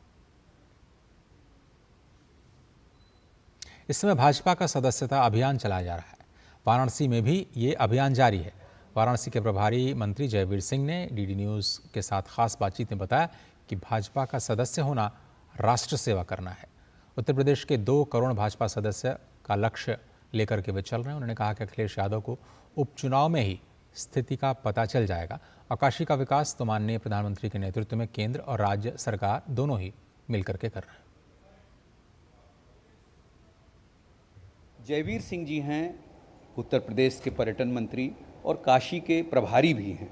इस समय भाजपा का सदस्यता अभियान चलाया जा रहा है। वाराणसी में भी ये अभियान जारी है। वाराणसी के प्रभारी मंत्री जयवीर सिंह ने डीडी न्यूज़ के साथ खास बातचीत में बताया कि भाजपा का सदस्य होना राष्ट्र सेवा करना है। उत्तर प्रदेश के 2 करोड़ भाजपा सदस्य का लक्ष्य लेकर के वे चल रहे हैं। उन्होंने कहा कि अखिलेश यादव को उपचुनाव में ही स्थिति का पता चल जाएगा और काशी का विकास तो माननीय प्रधानमंत्री के नेतृत्व में केंद्र और राज्य सरकार दोनों ही मिलकर के कर रहे हैं। जयवीर सिंह जी हैं उत्तर प्रदेश के पर्यटन मंत्री और काशी के प्रभारी भी हैं।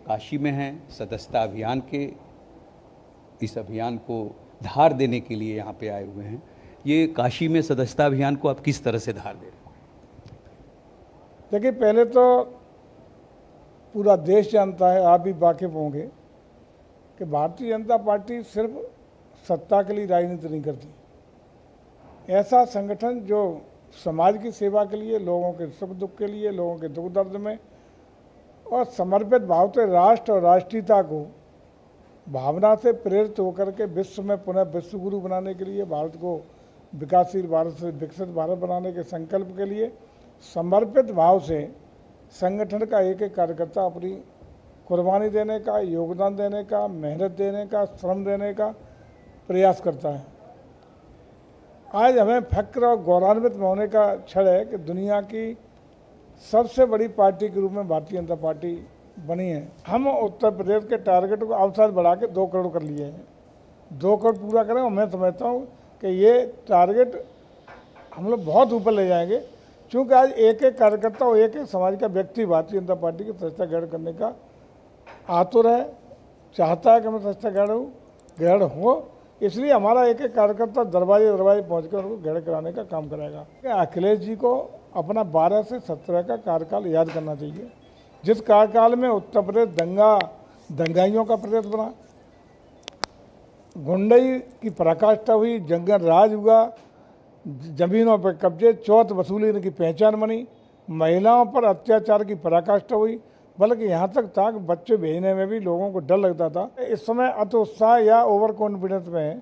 काशी में हैं, सदस्यता अभियान के इस अभियान को धार देने के लिए यहाँ पे आए हुए हैं। ये काशी में सदस्यता अभियान को आप किस तरह से धार दे रहे हैं? देखिए, पहले तो पूरा देश जानता है, आप भी वाकिफ होंगे कि भारतीय जनता पार्टी सिर्फ सत्ता के लिए राजनीति नहीं करती। ऐसा संगठन जो समाज की सेवा के लिए, लोगों के सुख दुख के लिए, लोगों के दुख दर्द में और समर्पित भाव से राष्ट्र और राष्ट्रीयता को भावना से प्रेरित होकर के विश्व में पुनः विश्व गुरु बनाने के लिए, भारत को विकासशील भारत से विकसित भारत बनाने के संकल्प के लिए समर्पित भाव से संगठन का एक एक कार्यकर्ता अपनी कुर्बानी देने का, योगदान देने का, मेहनत देने का, श्रम देने का प्रयास करता है। आज हमें फक्र और गौरवान्वित होने का क्षण है कि दुनिया की सबसे बड़ी पार्टी के रूप में भारतीय जनता पार्टी बनी है। हम उत्तर प्रदेश के टारगेट को अवसर बढ़ा के 2 करोड़ कर लिए हैं। 2 करोड़ पूरा करें और मैं समझता हूँ कि ये टारगेट हम लोग बहुत ऊपर ले जाएंगे, क्योंकि आज एक एक कार्यकर्ता और एक एक समाज का व्यक्ति भारतीय जनता पार्टी की सदस्यता ग्रहण करने का आतुर है, चाहता है कि मैं सदस्यता ग्रहण हो। इसलिए हमारा एक एक कार्यकर्ता दरवाजे पहुँच कर उनको ग्रहण कराने का काम करेगा। अखिलेश जी को अपना 12 से 17 का कार्यकाल याद करना चाहिए, जिस कार्यकाल में उत्तर प्रदेश दंगाइयों का प्रदेश बना, गुंडई की पराकाष्ठा हुई, जंगल राज हुआ, जमीनों पर कब्जे, चौथ वसूली की पहचान बनी, महिलाओं पर अत्याचार की पराकाष्ठा हुई, बल्कि यहाँ तक बच्चे भेजने में भी लोगों को डर लगता था। इस समय अति उत्साह या ओवर कॉन्फिडेंस में है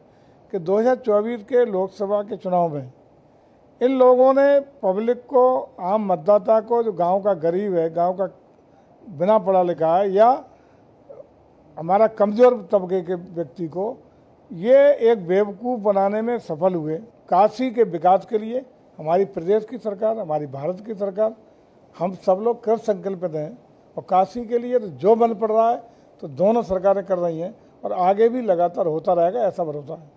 कि 2024 के लोकसभा के चुनाव में इन लोगों ने पब्लिक को, आम मतदाता को, जो गांव का गरीब है, गांव का बिना पढ़ा लिखा है या हमारा कमज़ोर तबके के व्यक्ति को, ये एक बेवकूफ़ बनाने में सफल हुए। काशी के विकास के लिए हमारी प्रदेश की सरकार, हमारी भारत की सरकार, हम सब लोग कृत संकल्पित हैं और काशी के लिए तो जो बन पड़ रहा है तो दोनों सरकारें कर रही हैं और आगे भी लगातार होता रहेगा, ऐसा भरोसा है।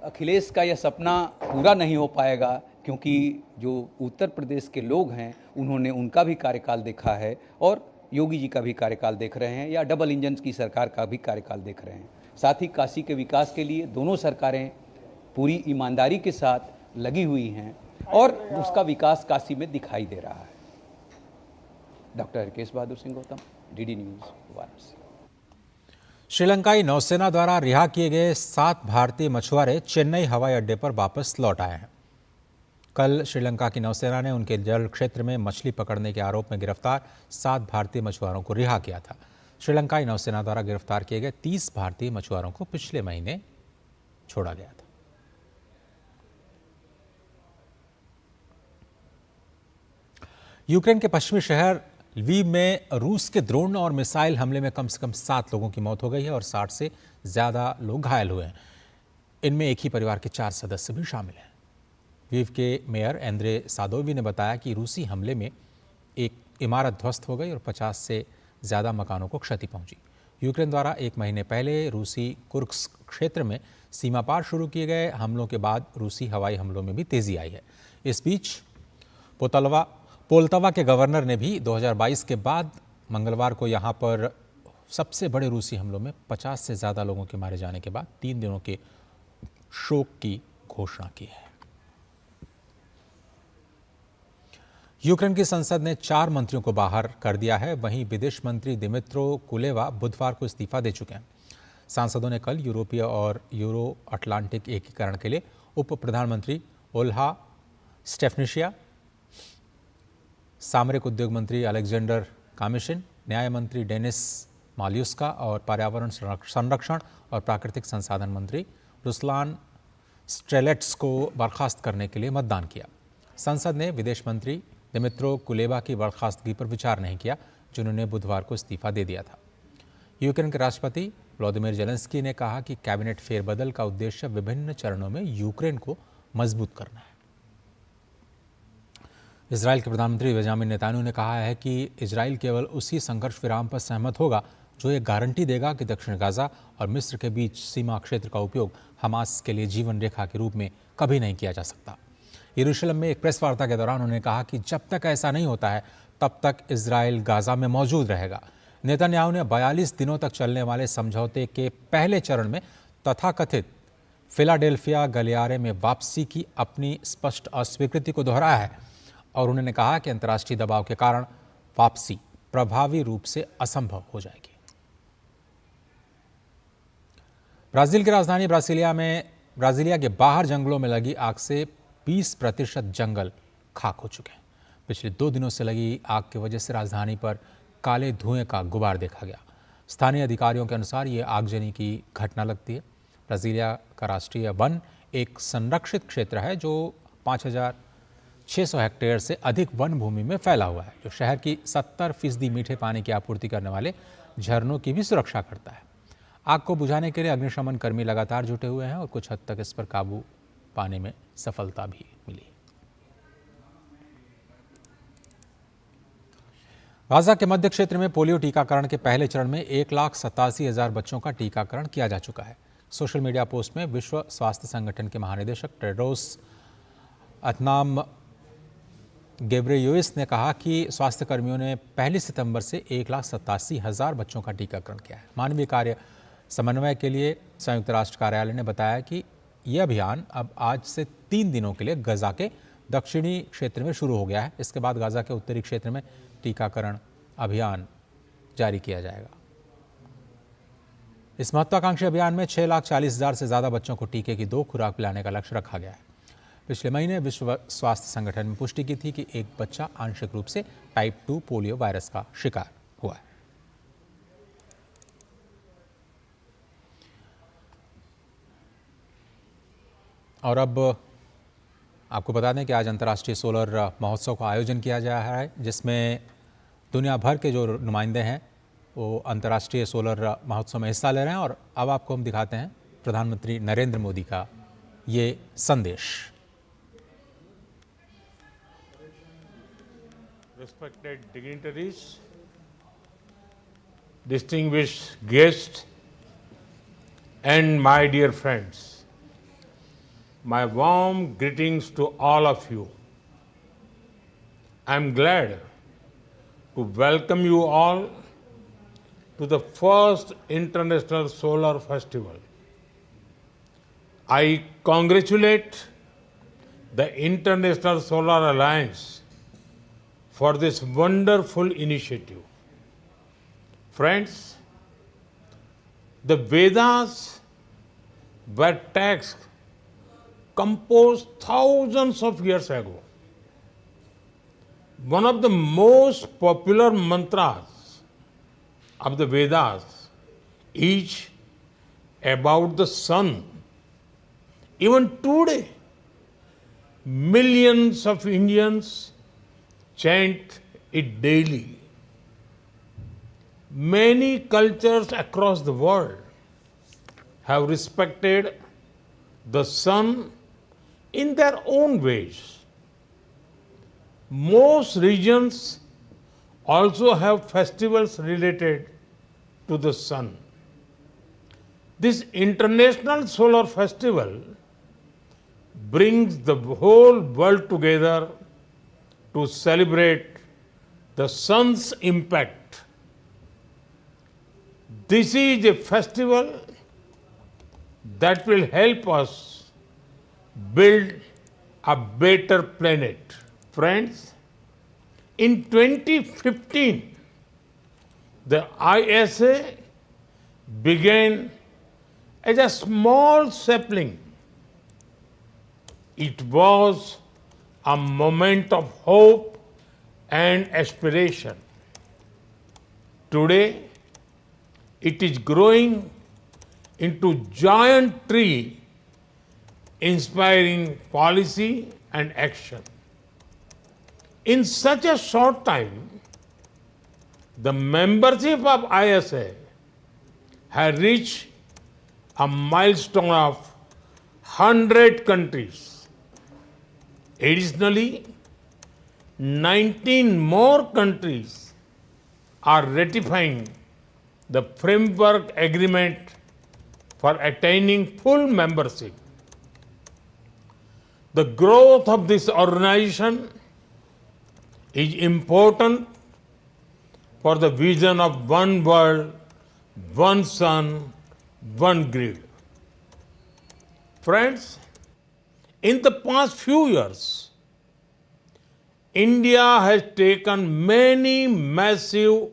अखिलेश का यह सपना पूरा नहीं हो पाएगा, क्योंकि जो उत्तर प्रदेश के लोग हैं उन्होंने उनका भी कार्यकाल देखा है और योगी जी का भी कार्यकाल देख रहे हैं, या डबल इंजन की सरकार का भी कार्यकाल देख रहे हैं। साथ ही काशी के विकास के लिए दोनों सरकारें पूरी ईमानदारी के साथ लगी हुई हैं और उसका विकास काशी में दिखाई दे रहा है। Doctor Harkesh Bahadur Singh Gautam, DD news, Varanasi. श्रीलंकाई नौसेना द्वारा रिहा किए गए 7 भारतीय मछुआरे चेन्नई हवाई अड्डे पर वापस लौट आए हैं। कल श्रीलंका की नौसेना ने उनके जल क्षेत्र में मछली पकड़ने के आरोप में गिरफ्तार 7 भारतीय मछुआरों को रिहा किया था। श्रीलंकाई नौसेना द्वारा गिरफ्तार किए गए 30 भारतीय मछुआरों को पिछले महीने छोड़ा गया था। यूक्रेन के पश्चिमी शहर लवीव में रूस के ड्रोन और मिसाइल हमले में कम से कम 7 लोगों की मौत हो गई है और 60 से ज़्यादा लोग घायल हुए हैं। इनमें एक ही परिवार के 4 सदस्य भी शामिल हैं। लवीव के मेयर एंद्रे सादोवी ने बताया कि रूसी हमले में एक इमारत ध्वस्त हो गई और 50 से ज़्यादा मकानों को क्षति पहुंची। यूक्रेन द्वारा 1 महीने पहले रूसी कुर्स्क क्षेत्र में सीमा पार शुरू किए गए हमलों के बाद रूसी हवाई हमलों में भी तेज़ी आई है। इस बीच पोल्तवा के गवर्नर ने भी 2022 के बाद मंगलवार को यहां पर सबसे बड़े रूसी हमलों में 50 से ज़्यादा लोगों के मारे जाने के बाद 3 दिनों के शोक की घोषणा की है। यूक्रेन की संसद ने 4 मंत्रियों को बाहर कर दिया है। वहीं विदेश मंत्री दिमित्रो कुलेवा बुधवार को इस्तीफा दे चुके हैं। सांसदों ने कल यूरोपीय और यूरो अटलांटिक एकीकरण के लिए उप प्रधानमंत्री ओल्हा स्टेफनिशिया, सामरिक उद्योग मंत्री अलेक्जेंडर कामिशिन, न्याय मंत्री डेनिस माल्युस्का और पर्यावरण संरक्षण और प्राकृतिक संसाधन मंत्री रुस्लान स्ट्रेलेट्स को बर्खास्त करने के लिए मतदान किया। संसद ने विदेश मंत्री दिमित्रो कुलेबा की बर्खास्तगी पर विचार नहीं किया, जिन्होंने बुधवार को इस्तीफा दे दिया था। यूक्रेन के राष्ट्रपति व्लादिमीर जेलेंस्की ने कहा कि कैबिनेट फेरबदल का उद्देश्य विभिन्न चरणों में यूक्रेन को मजबूत करना है। इजराइल के प्रधानमंत्री बेंजामिन नेतान्याहू ने कहा है कि इजराइल केवल उसी संघर्ष विराम पर सहमत होगा जो ये गारंटी देगा कि दक्षिण गाजा और मिस्र के बीच सीमा क्षेत्र का उपयोग हमास के लिए जीवन रेखा के रूप में कभी नहीं किया जा सकता। यरूशलेम में एक प्रेस वार्ता के दौरान उन्होंने कहा कि जब तक ऐसा नहीं होता है तब तक इजराइल गाजा में मौजूद रहेगा। नेतन्याहू ने 42 दिनों तक चलने वाले समझौते के पहले चरण में तथाकथित फिलाडेल्फिया गलियारे में वापसी की अपनी स्पष्ट अस्वीकृति को दोहराया है और उन्होंने कहा कि अंतर्राष्ट्रीय दबाव के कारण वापसी प्रभावी रूप से असंभव हो जाएगी। ब्राज़ील की राजधानी ब्राज़ीलिया के बाहर जंगलों में लगी आग से 20% जंगल खाक हो चुके हैं। पिछले 2 दिनों से लगी आग की वजह से राजधानी पर काले धुएं का गुबार देखा गया। स्थानीय अधिकारियों के अनुसार ये आगजनी की घटना लगती है। ब्राज़ीलिया का राष्ट्रीय वन एक संरक्षित क्षेत्र है जो 5,600 हेक्टेयर से अधिक वन भूमि में फैला हुआ है, जो शहर की 70% मीठे पानी की आपूर्ति करने वाले झरनों की भी सुरक्षा करता है। आग को बुझाने के लिए अग्निशमन कर्मी लगातार जुटे हुए हैं और कुछ हद तक इस पर काबू पाने में सफलता भी मिली। गाजा के मध्य क्षेत्र में पोलियो टीकाकरण के पहले चरण में 1,87,000 बच्चों का टीकाकरण किया जा चुका है। सोशल मीडिया पोस्ट में विश्व स्वास्थ्य संगठन के महानिदेशक टेड्रोस अधनॉम गेब्रेयेसस ने कहा कि स्वास्थ्य कर्मियों ने 1 सितंबर से 1,87,000 बच्चों का टीकाकरण किया है। मानवीय कार्य समन्वय के लिए संयुक्त राष्ट्र कार्यालय ने बताया कि यह अभियान अब आज से 3 दिनों के लिए गाजा के दक्षिणी क्षेत्र में शुरू हो गया है। इसके बाद गाजा के उत्तरी क्षेत्र में टीकाकरण अभियान जारी किया जाएगा। इस महत्वाकांक्षी अभियान में 6,40,000 से ज़्यादा बच्चों को टीके की 2 खुराक पिलाने का लक्ष्य रखा गया है। पिछले महीने विश्व स्वास्थ्य संगठन ने पुष्टि की थी कि एक बच्चा आंशिक रूप से टाइप 2 पोलियो वायरस का शिकार हुआ है। और अब आपको बता दें कि आज अंतर्राष्ट्रीय सोलर महोत्सव का आयोजन किया जा रहा है, जिसमें दुनिया भर के जो नुमाइंदे हैं वो अंतर्राष्ट्रीय सोलर महोत्सव में हिस्सा ले रहे हैं। और अब आपको हम दिखाते हैं प्रधानमंत्री नरेंद्र मोदी का ये संदेश। Respected dignitaries, distinguished guests, and my dear friends, my warm greetings to all of you. I am glad to welcome you all to the first International Solar Festival. I congratulate the International Solar Alliance for this wonderful initiative. Friends, the Vedas were texts composed thousands of years ago. One of the most popular mantras of the Vedas is about the sun. Even today, millions of Indians chant it daily. Many cultures across the world have respected the sun in their own ways. Most regions also have festivals related to the sun. This International Solar Festival brings the whole world together to celebrate the sun's impact. This is a festival that will help us build a better planet. Friends, in 2015, the ISA began as a small sapling. It was a moment of hope and aspiration. Today, it is growing into giant tree, inspiring policy and action. In such a short time, the membership of ISA has reached a milestone of 100 countries. Additionally, 19 more countries are ratifying the framework agreement for attaining full membership. The growth of this organization is important for the vision of one world, one sun, one grid. Friends, in the past few years, India has taken many massive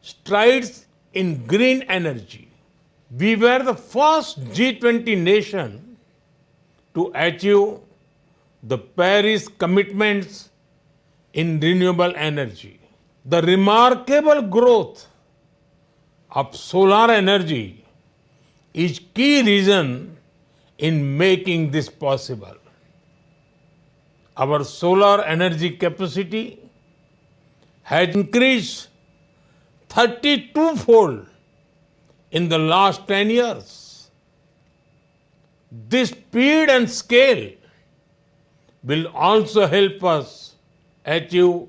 strides in green energy. We were the first G20 nation to achieve the Paris commitments in renewable energy. The remarkable growth of solar energy is key reason in making this possible. Our solar energy capacity has increased 32-fold in the last 10 years. This speed and scale will also help us achieve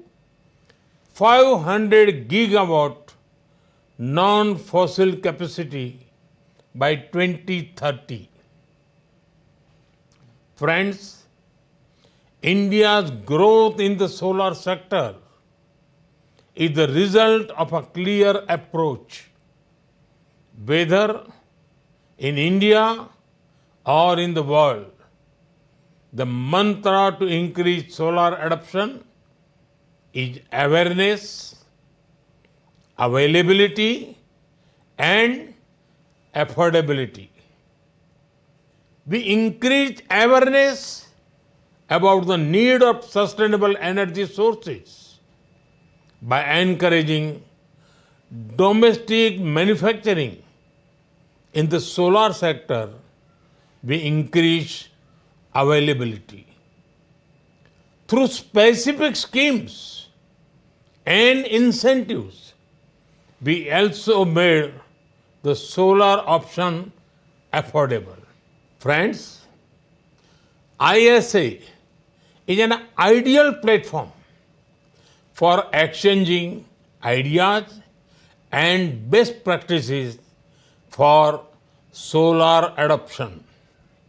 500 gigawatt non-fossil capacity by 2030. Friends, India's growth in the solar sector is the result of a clear approach, whether in India or in the world. The mantra to increase solar adoption is awareness, availability, and affordability. We increase awareness about the need of sustainable energy sources by encouraging domestic manufacturing. In the solar sector, we increase availability. Through specific schemes and incentives, we also made the solar option affordable. Friends, ISA is an ideal platform for exchanging ideas and best practices for solar adoption.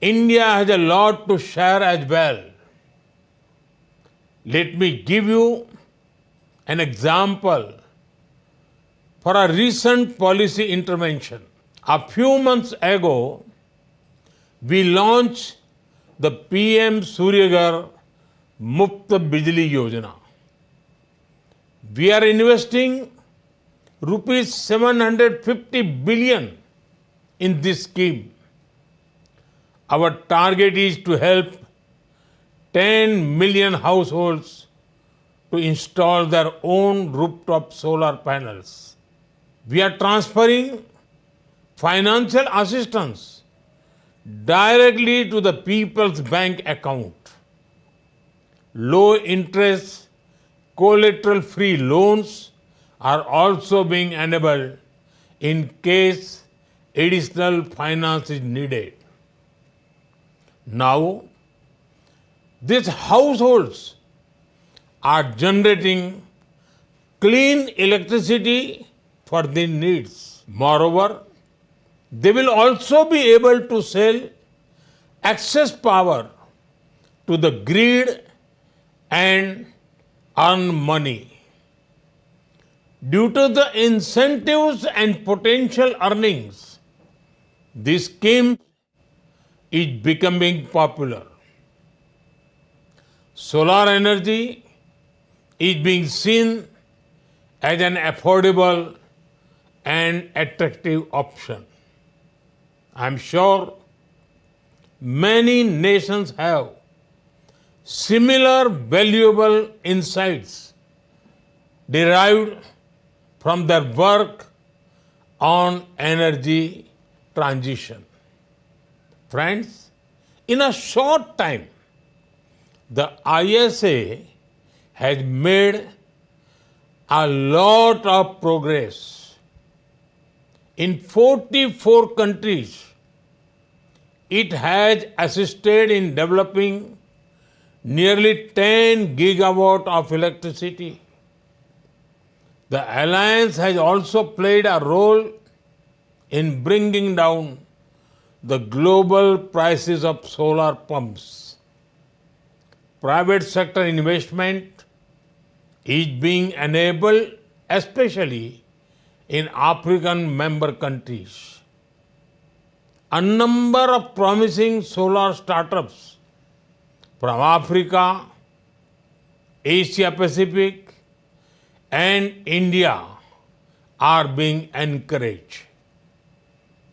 India has a lot to share as well. Let me give you an example for a recent policy intervention. A few months ago, we launched the PM Suryaghar Muft Bijli Yojana. We are investing rupees 750 billion in this scheme. Our target is to help 10 million households to install their own rooftop solar panels. We are transferring financial assistance directly to the people's bank account. Low interest, collateral free loans are also being enabled in case additional finance is needed. Now, these households are generating clean electricity for their needs. Moreover, they will also be able to sell excess power to the grid and earn money. Due to the incentives and potential earnings, this scheme is becoming popular. Solar energy is being seen as an affordable and attractive option. I am sure many nations have similar valuable insights derived from their work on energy transition. Friends, in a short time, the ISA has made a lot of progress. In 44 countries, it has assisted in developing nearly 10 gigawatt of electricity. The alliance has also played a role in bringing down the global prices of solar pumps. Private sector investment is being enabled, especially in African member countries. A number of promising solar startups from Africa, Asia Pacific, and India are being encouraged.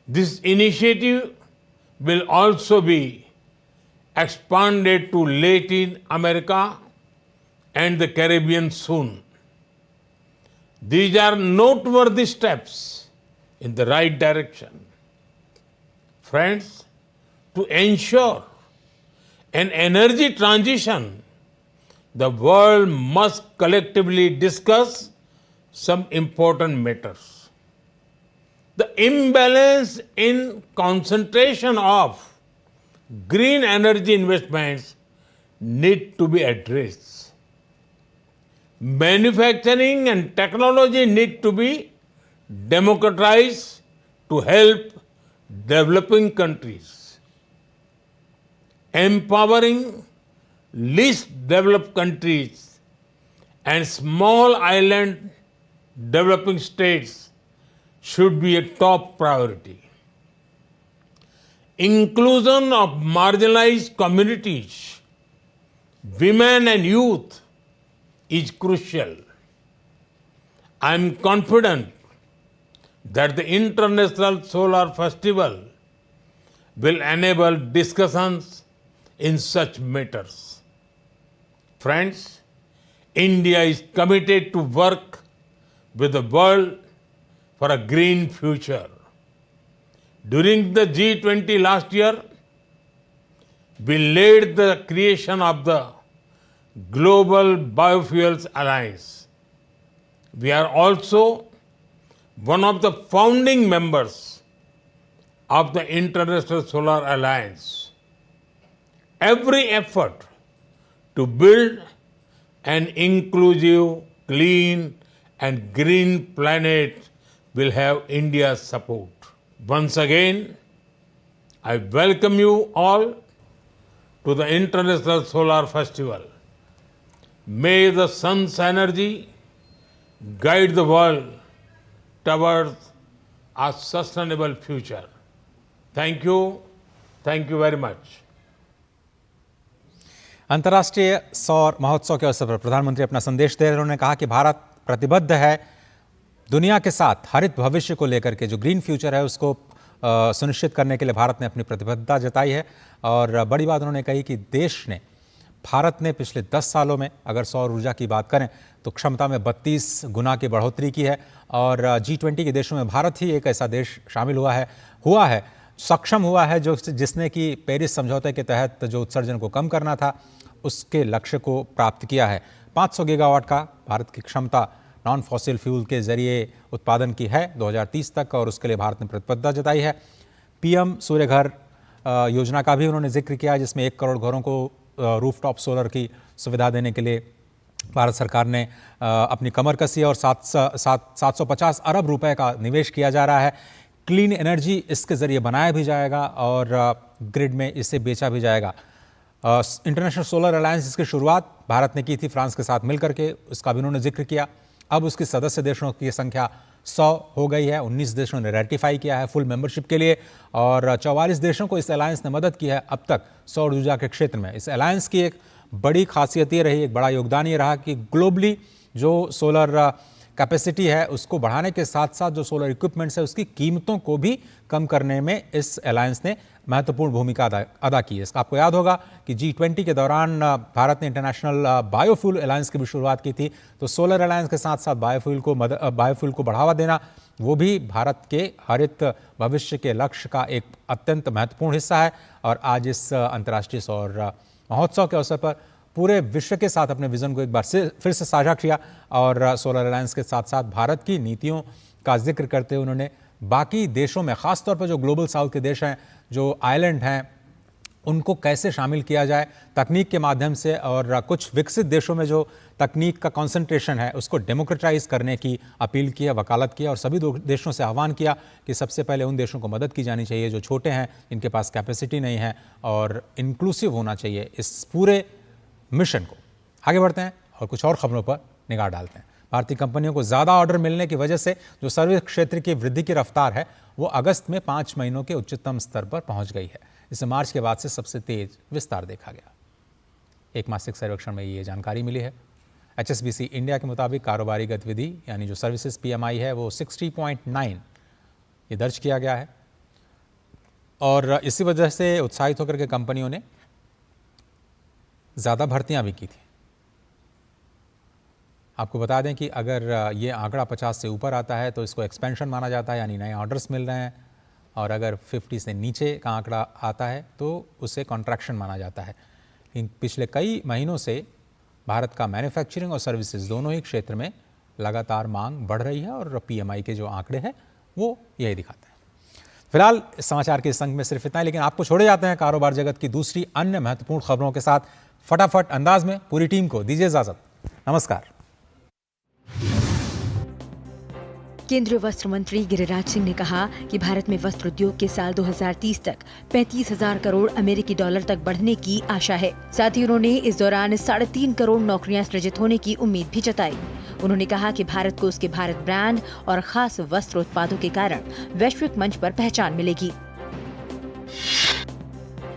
This initiative will also be expanded to Latin America and the Caribbean soon. These are noteworthy steps in the right direction. Friends, to ensure an energy transition, the world must collectively discuss some important matters. The imbalance in concentration of green energy investments need to be addressed. Manufacturing and technology need to be democratized to help developing countries. Empowering least developed countries and small island developing states should be a top priority. Inclusion of marginalized communities, women and youth is crucial. I am confident that the International Solar Festival will enable discussions in such matters. Friends, India is committed to work with the world for a green future. During the G20 last year, we led the creation of the Global Biofuels Alliance. We are also one of the founding members of the International Solar Alliance. Every effort to build an inclusive, clean and green planet will have India's support. Once again, I welcome you all to the International Solar Festival. May the sun's energy guide the world towards a sustainable future. Thank you very much. अंतर्राष्ट्रीय सौर महोत्सव के अवसर पर प्रधानमंत्री अपना संदेश दे रहे उन्होंने कहा कि भारत प्रतिबद्ध है दुनिया के साथ हरित भविष्य को लेकर के जो ग्रीन फ्यूचर है उसको सुनिश्चित करने के लिए भारत ने अपनी प्रतिबद्धता जताई है। और बड़ी बात उन्होंने कही कि देश ने भारत ने पिछले 10 सालों में अगर सौर ऊर्जा की बात करें तो क्षमता में 32 गुना की बढ़ोतरी की है। और G20 के देशों में भारत ही एक ऐसा देश शामिल हुआ है सक्षम हुआ है जिसने कि पेरिस समझौते के तहत जो उत्सर्जन को कम करना था उसके लक्ष्य को प्राप्त किया है। 500 गीगावाट का भारत की क्षमता नॉन फॉसिल फ्यूल के जरिए उत्पादन की है 2030 तक और उसके लिए भारत ने प्रतिबद्धता जताई है। PM सूर्य घर योजना का भी उन्होंने जिक्र किया जिसमें 1 करोड़ घरों को रूफटॉप सोलर की सुविधा देने के लिए भारत सरकार ने अपनी कमर कसी है और 750 अरब रुपए का निवेश किया जा रहा है। क्लीन एनर्जी इसके ज़रिए बनाया भी जाएगा और ग्रिड में इसे बेचा भी जाएगा। इंटरनेशनल सोलर अलायंस इसकी शुरुआत भारत ने की थी फ्रांस के साथ मिलकर के, उसका भी उन्होंने जिक्र किया। अब उसकी सदस्य देशों की संख्या 100 हो गई है। 19 देशों ने रेटिफाई किया है फुल मेंबरशिप के लिए और 44 देशों को इस अलायंस ने मदद की है अब तक सौर ऊर्जा के क्षेत्र में। इस अलायंस की एक बड़ी खासियत ये रही, एक बड़ा योगदान ये रहा कि ग्लोबली जो सोलर कैपेसिटी है उसको बढ़ाने के साथ साथ जो सोलर इक्विपमेंट्स है उसकी कीमतों को भी कम करने में इस अलायंस ने महत्वपूर्ण भूमिका अदा की है। इसका आपको याद होगा कि G20 के दौरान भारत ने इंटरनेशनल बायोफ्यूल अलायंस की भी शुरुआत की थी। तो सोलर अलायंस के साथ साथ बायोफ्यूल को बढ़ावा देना वो भी भारत के हरित भविष्य के लक्ष्य का एक अत्यंत महत्वपूर्ण हिस्सा है। और आज इस अंतर्राष्ट्रीय सौर महोत्सव के अवसर पर पूरे विश्व के साथ अपने विजन को एक बार फिर से साझा किया और सोलर अलायंस के साथ साथ भारत की नीतियों का जिक्र करते हुए उन्होंने बाकी देशों में खासतौर पर जो ग्लोबल साउथ के देश हैं, जो आइलैंड हैं, उनको कैसे शामिल किया जाए तकनीक के माध्यम से और कुछ विकसित देशों में जो तकनीक का कंसंट्रेशन है उसको डेमोक्रेटाइज करने की अपील की है, वकालत किया और सभी देशों से आह्वान किया कि सबसे पहले उन देशों को मदद की जानी चाहिए जो छोटे हैं, जिनके पास कैपेसिटी नहीं है और इंक्लूसिव होना चाहिए इस पूरे मिशन को। आगे बढ़ते हैं और कुछ और खबरों पर निगाह डालते हैं। भारतीय कंपनियों को ज़्यादा ऑर्डर मिलने की वजह से जो सर्विस क्षेत्र की वृद्धि की रफ्तार है वो अगस्त में 5 महीनों के उच्चतम स्तर पर पहुंच गई है। इसे मार्च के बाद से सबसे तेज विस्तार देखा गया। एक मासिक सर्वेक्षण में ये जानकारी मिली है। HSBC इंडिया के मुताबिक कारोबारी गतिविधि यानी जो सर्विसेज PMI है वो 60.9 ये दर्ज किया गया है। और इसी वजह से उत्साहित होकर के कंपनियों ने ज़्यादा भर्तियां भी की थी। आपको बता दें कि अगर ये आंकड़ा 50 से ऊपर आता है तो इसको एक्सपेंशन माना जाता है, यानी नए ऑर्डर्स मिल रहे हैं, और अगर 50 से नीचे का आंकड़ा आता है तो उसे कॉन्ट्रैक्शन माना जाता है। लेकिन पिछले कई महीनों से भारत का मैन्युफैक्चरिंग और सर्विसेज दोनों ही क्षेत्र में लगातार मांग बढ़ रही है और PMI के जो आंकड़े हैं वो यही दिखाते हैं। फिलहाल इस समाचार के संग में सिर्फ इतना ही, लेकिन आपको छोड़े जाते हैं कारोबार जगत की दूसरी अन्य महत्वपूर्ण खबरों के साथ। फटाफट अंदाज में पूरी टीम को दीजिए इजाजत। नमस्कार। केंद्रीय वस्त्र मंत्री गिरिराज सिंह ने कहा कि भारत में वस्त्र उद्योग के साल 2030 तक 35,000 करोड़ अमेरिकी डॉलर तक बढ़ने की आशा है। साथ ही उन्होंने इस दौरान 3.5 करोड़ नौकरियां सृजित होने की उम्मीद भी जताई। उन्होंने कहा कि भारत को उसके भारत ब्रांड और खास वस्त्र उत्पादों के कारण वैश्विक मंच पर पहचान मिलेगी।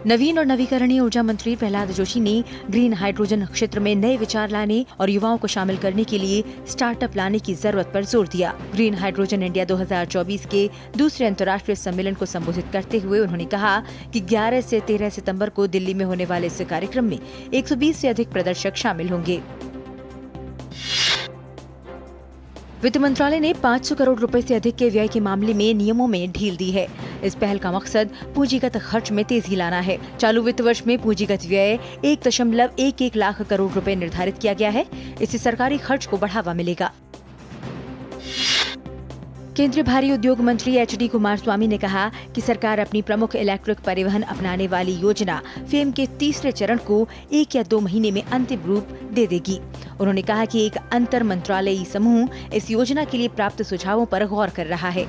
नवीन और नवीकरणीय ऊर्जा मंत्री प्रहलाद जोशी ने ग्रीन हाइड्रोजन क्षेत्र में नए विचार लाने और युवाओं को शामिल करने के लिए स्टार्टअप लाने की जरूरत पर जोर दिया। ग्रीन हाइड्रोजन इंडिया 2024 के दूसरे अंतर्राष्ट्रीय सम्मेलन को संबोधित करते हुए उन्होंने कहा कि 11 से 13 सितंबर को दिल्ली में होने वाले इस कार्यक्रम में 120 से अधिक प्रदर्शक शामिल होंगे। वित्त मंत्रालय ने 500 करोड़ रुपए से अधिक के व्यय के मामले में नियमों में ढील दी है। इस पहल का मकसद पूंजीगत खर्च में तेजी लाना है। चालू वित्त वर्ष में पूंजीगत व्यय 1.11 लाख करोड़ रुपए निर्धारित किया गया है। इससे सरकारी खर्च को बढ़ावा मिलेगा। केंद्रीय भारी उद्योग मंत्री HD कुमारस्वामी ने कहा कि सरकार अपनी प्रमुख इलेक्ट्रिक परिवहन अपनाने वाली योजना फेम के तीसरे चरण को 1 या 2 महीने में अंतिम रूप दे देगी। उन्होंने कहा कि एक अंतर मंत्रालयी समूह इस योजना के लिए प्राप्त सुझावों पर गौर कर रहा है।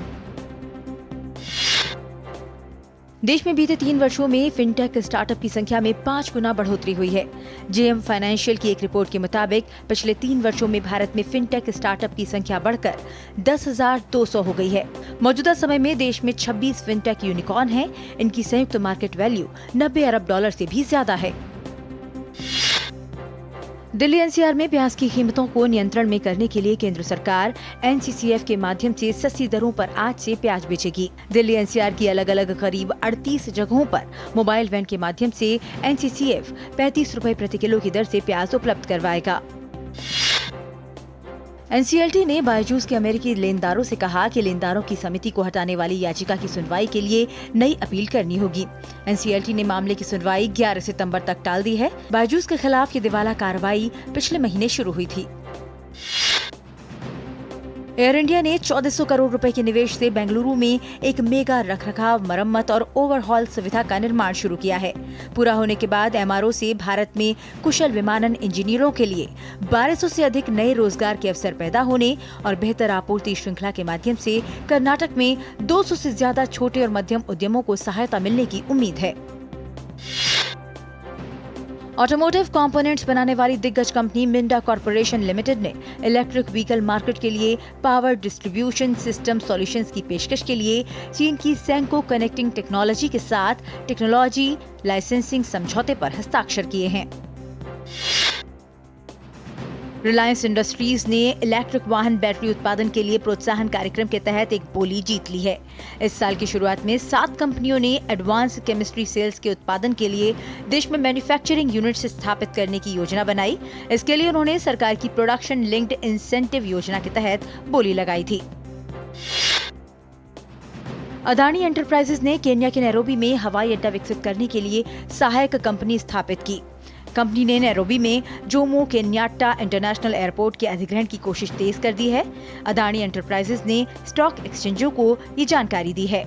देश में बीते 3 वर्षों में फिनटेक स्टार्टअप की संख्या में 5 गुना बढ़ोतरी हुई है। JM फाइनेंशियल की एक रिपोर्ट के मुताबिक पिछले 3 वर्षों में भारत में फिनटेक स्टार्टअप की संख्या बढ़कर 10,200 हो गई है। मौजूदा समय में देश में 26 फिनटेक यूनिकॉर्न हैं। इनकी संयुक्त मार्केट वैल्यू $90 अरब से भी ज्यादा है। दिल्ली NCR में प्याज की कीमतों को नियंत्रण में करने के लिए केंद्र सरकार NCCF के माध्यम से सस्ती दरों पर आज से प्याज बेचेगी। दिल्ली NCR की अलग अलग करीब 38 जगहों पर मोबाइल वैन के माध्यम से NCCF 35 रुपए प्रति किलो की दर से प्याज उपलब्ध करवाएगा। NCLT ने बायजूस के अमेरिकी लेनदारों से कहा कि लेनदारों की समिति को हटाने वाली याचिका की सुनवाई के लिए नई अपील करनी होगी। NCLT ने मामले की सुनवाई 11 सितंबर तक टाल दी है। बायजूस के खिलाफ ये दिवाला कार्रवाई पिछले महीने शुरू हुई थी। एयर इंडिया ने 1400 करोड़ रुपए के निवेश से बेंगलुरु में एक मेगा रखरखाव, मरम्मत और ओवरहॉल सुविधा का निर्माण शुरू किया है। पूरा होने के बाद MRO से भारत में कुशल विमानन इंजीनियरों के लिए 1200 से अधिक नए रोजगार के अवसर पैदा होने और बेहतर आपूर्ति श्रृंखला के माध्यम से कर्नाटक में 200 से ज्यादा छोटे और मध्यम उद्यमों को सहायता मिलने की उम्मीद है। ऑटोमोटिव कंपोनेंट्स बनाने वाली दिग्गज कंपनी मिंडा कॉर्पोरेशन लिमिटेड ने इलेक्ट्रिक व्हीकल मार्केट के लिए पावर डिस्ट्रीब्यूशन सिस्टम सॉल्यूशंस की पेशकश के लिए चीन की सेंको कनेक्टिंग टेक्नोलॉजी के साथ टेक्नोलॉजी लाइसेंसिंग समझौते पर हस्ताक्षर किए हैं। रिलायंस इंडस्ट्रीज ने इलेक्ट्रिक वाहन बैटरी उत्पादन के लिए प्रोत्साहन कार्यक्रम के तहत एक बोली जीत ली है। इस साल की शुरुआत में 7 कंपनियों ने एडवांस केमिस्ट्री सेल्स के उत्पादन के लिए देश में मैन्युफैक्चरिंग यूनिट्स स्थापित करने की योजना बनाई। इसके लिए उन्होंने सरकार की प्रोडक्शन लिंक्ड इंसेंटिव योजना के तहत बोली लगाई थी। अदानी एंटरप्राइजेज ने केन्या के नैरोबी में हवाई अड्डा विकसित करने के लिए सहायक कंपनी स्थापित की। कंपनी ने नैरोबी में जोमो केन्याट्टा इंटरनेशनल एयरपोर्ट के अधिग्रहण की कोशिश तेज कर दी है। अदानी एंटरप्राइजेज ने स्टॉक एक्सचेंजों को ये जानकारी दी है।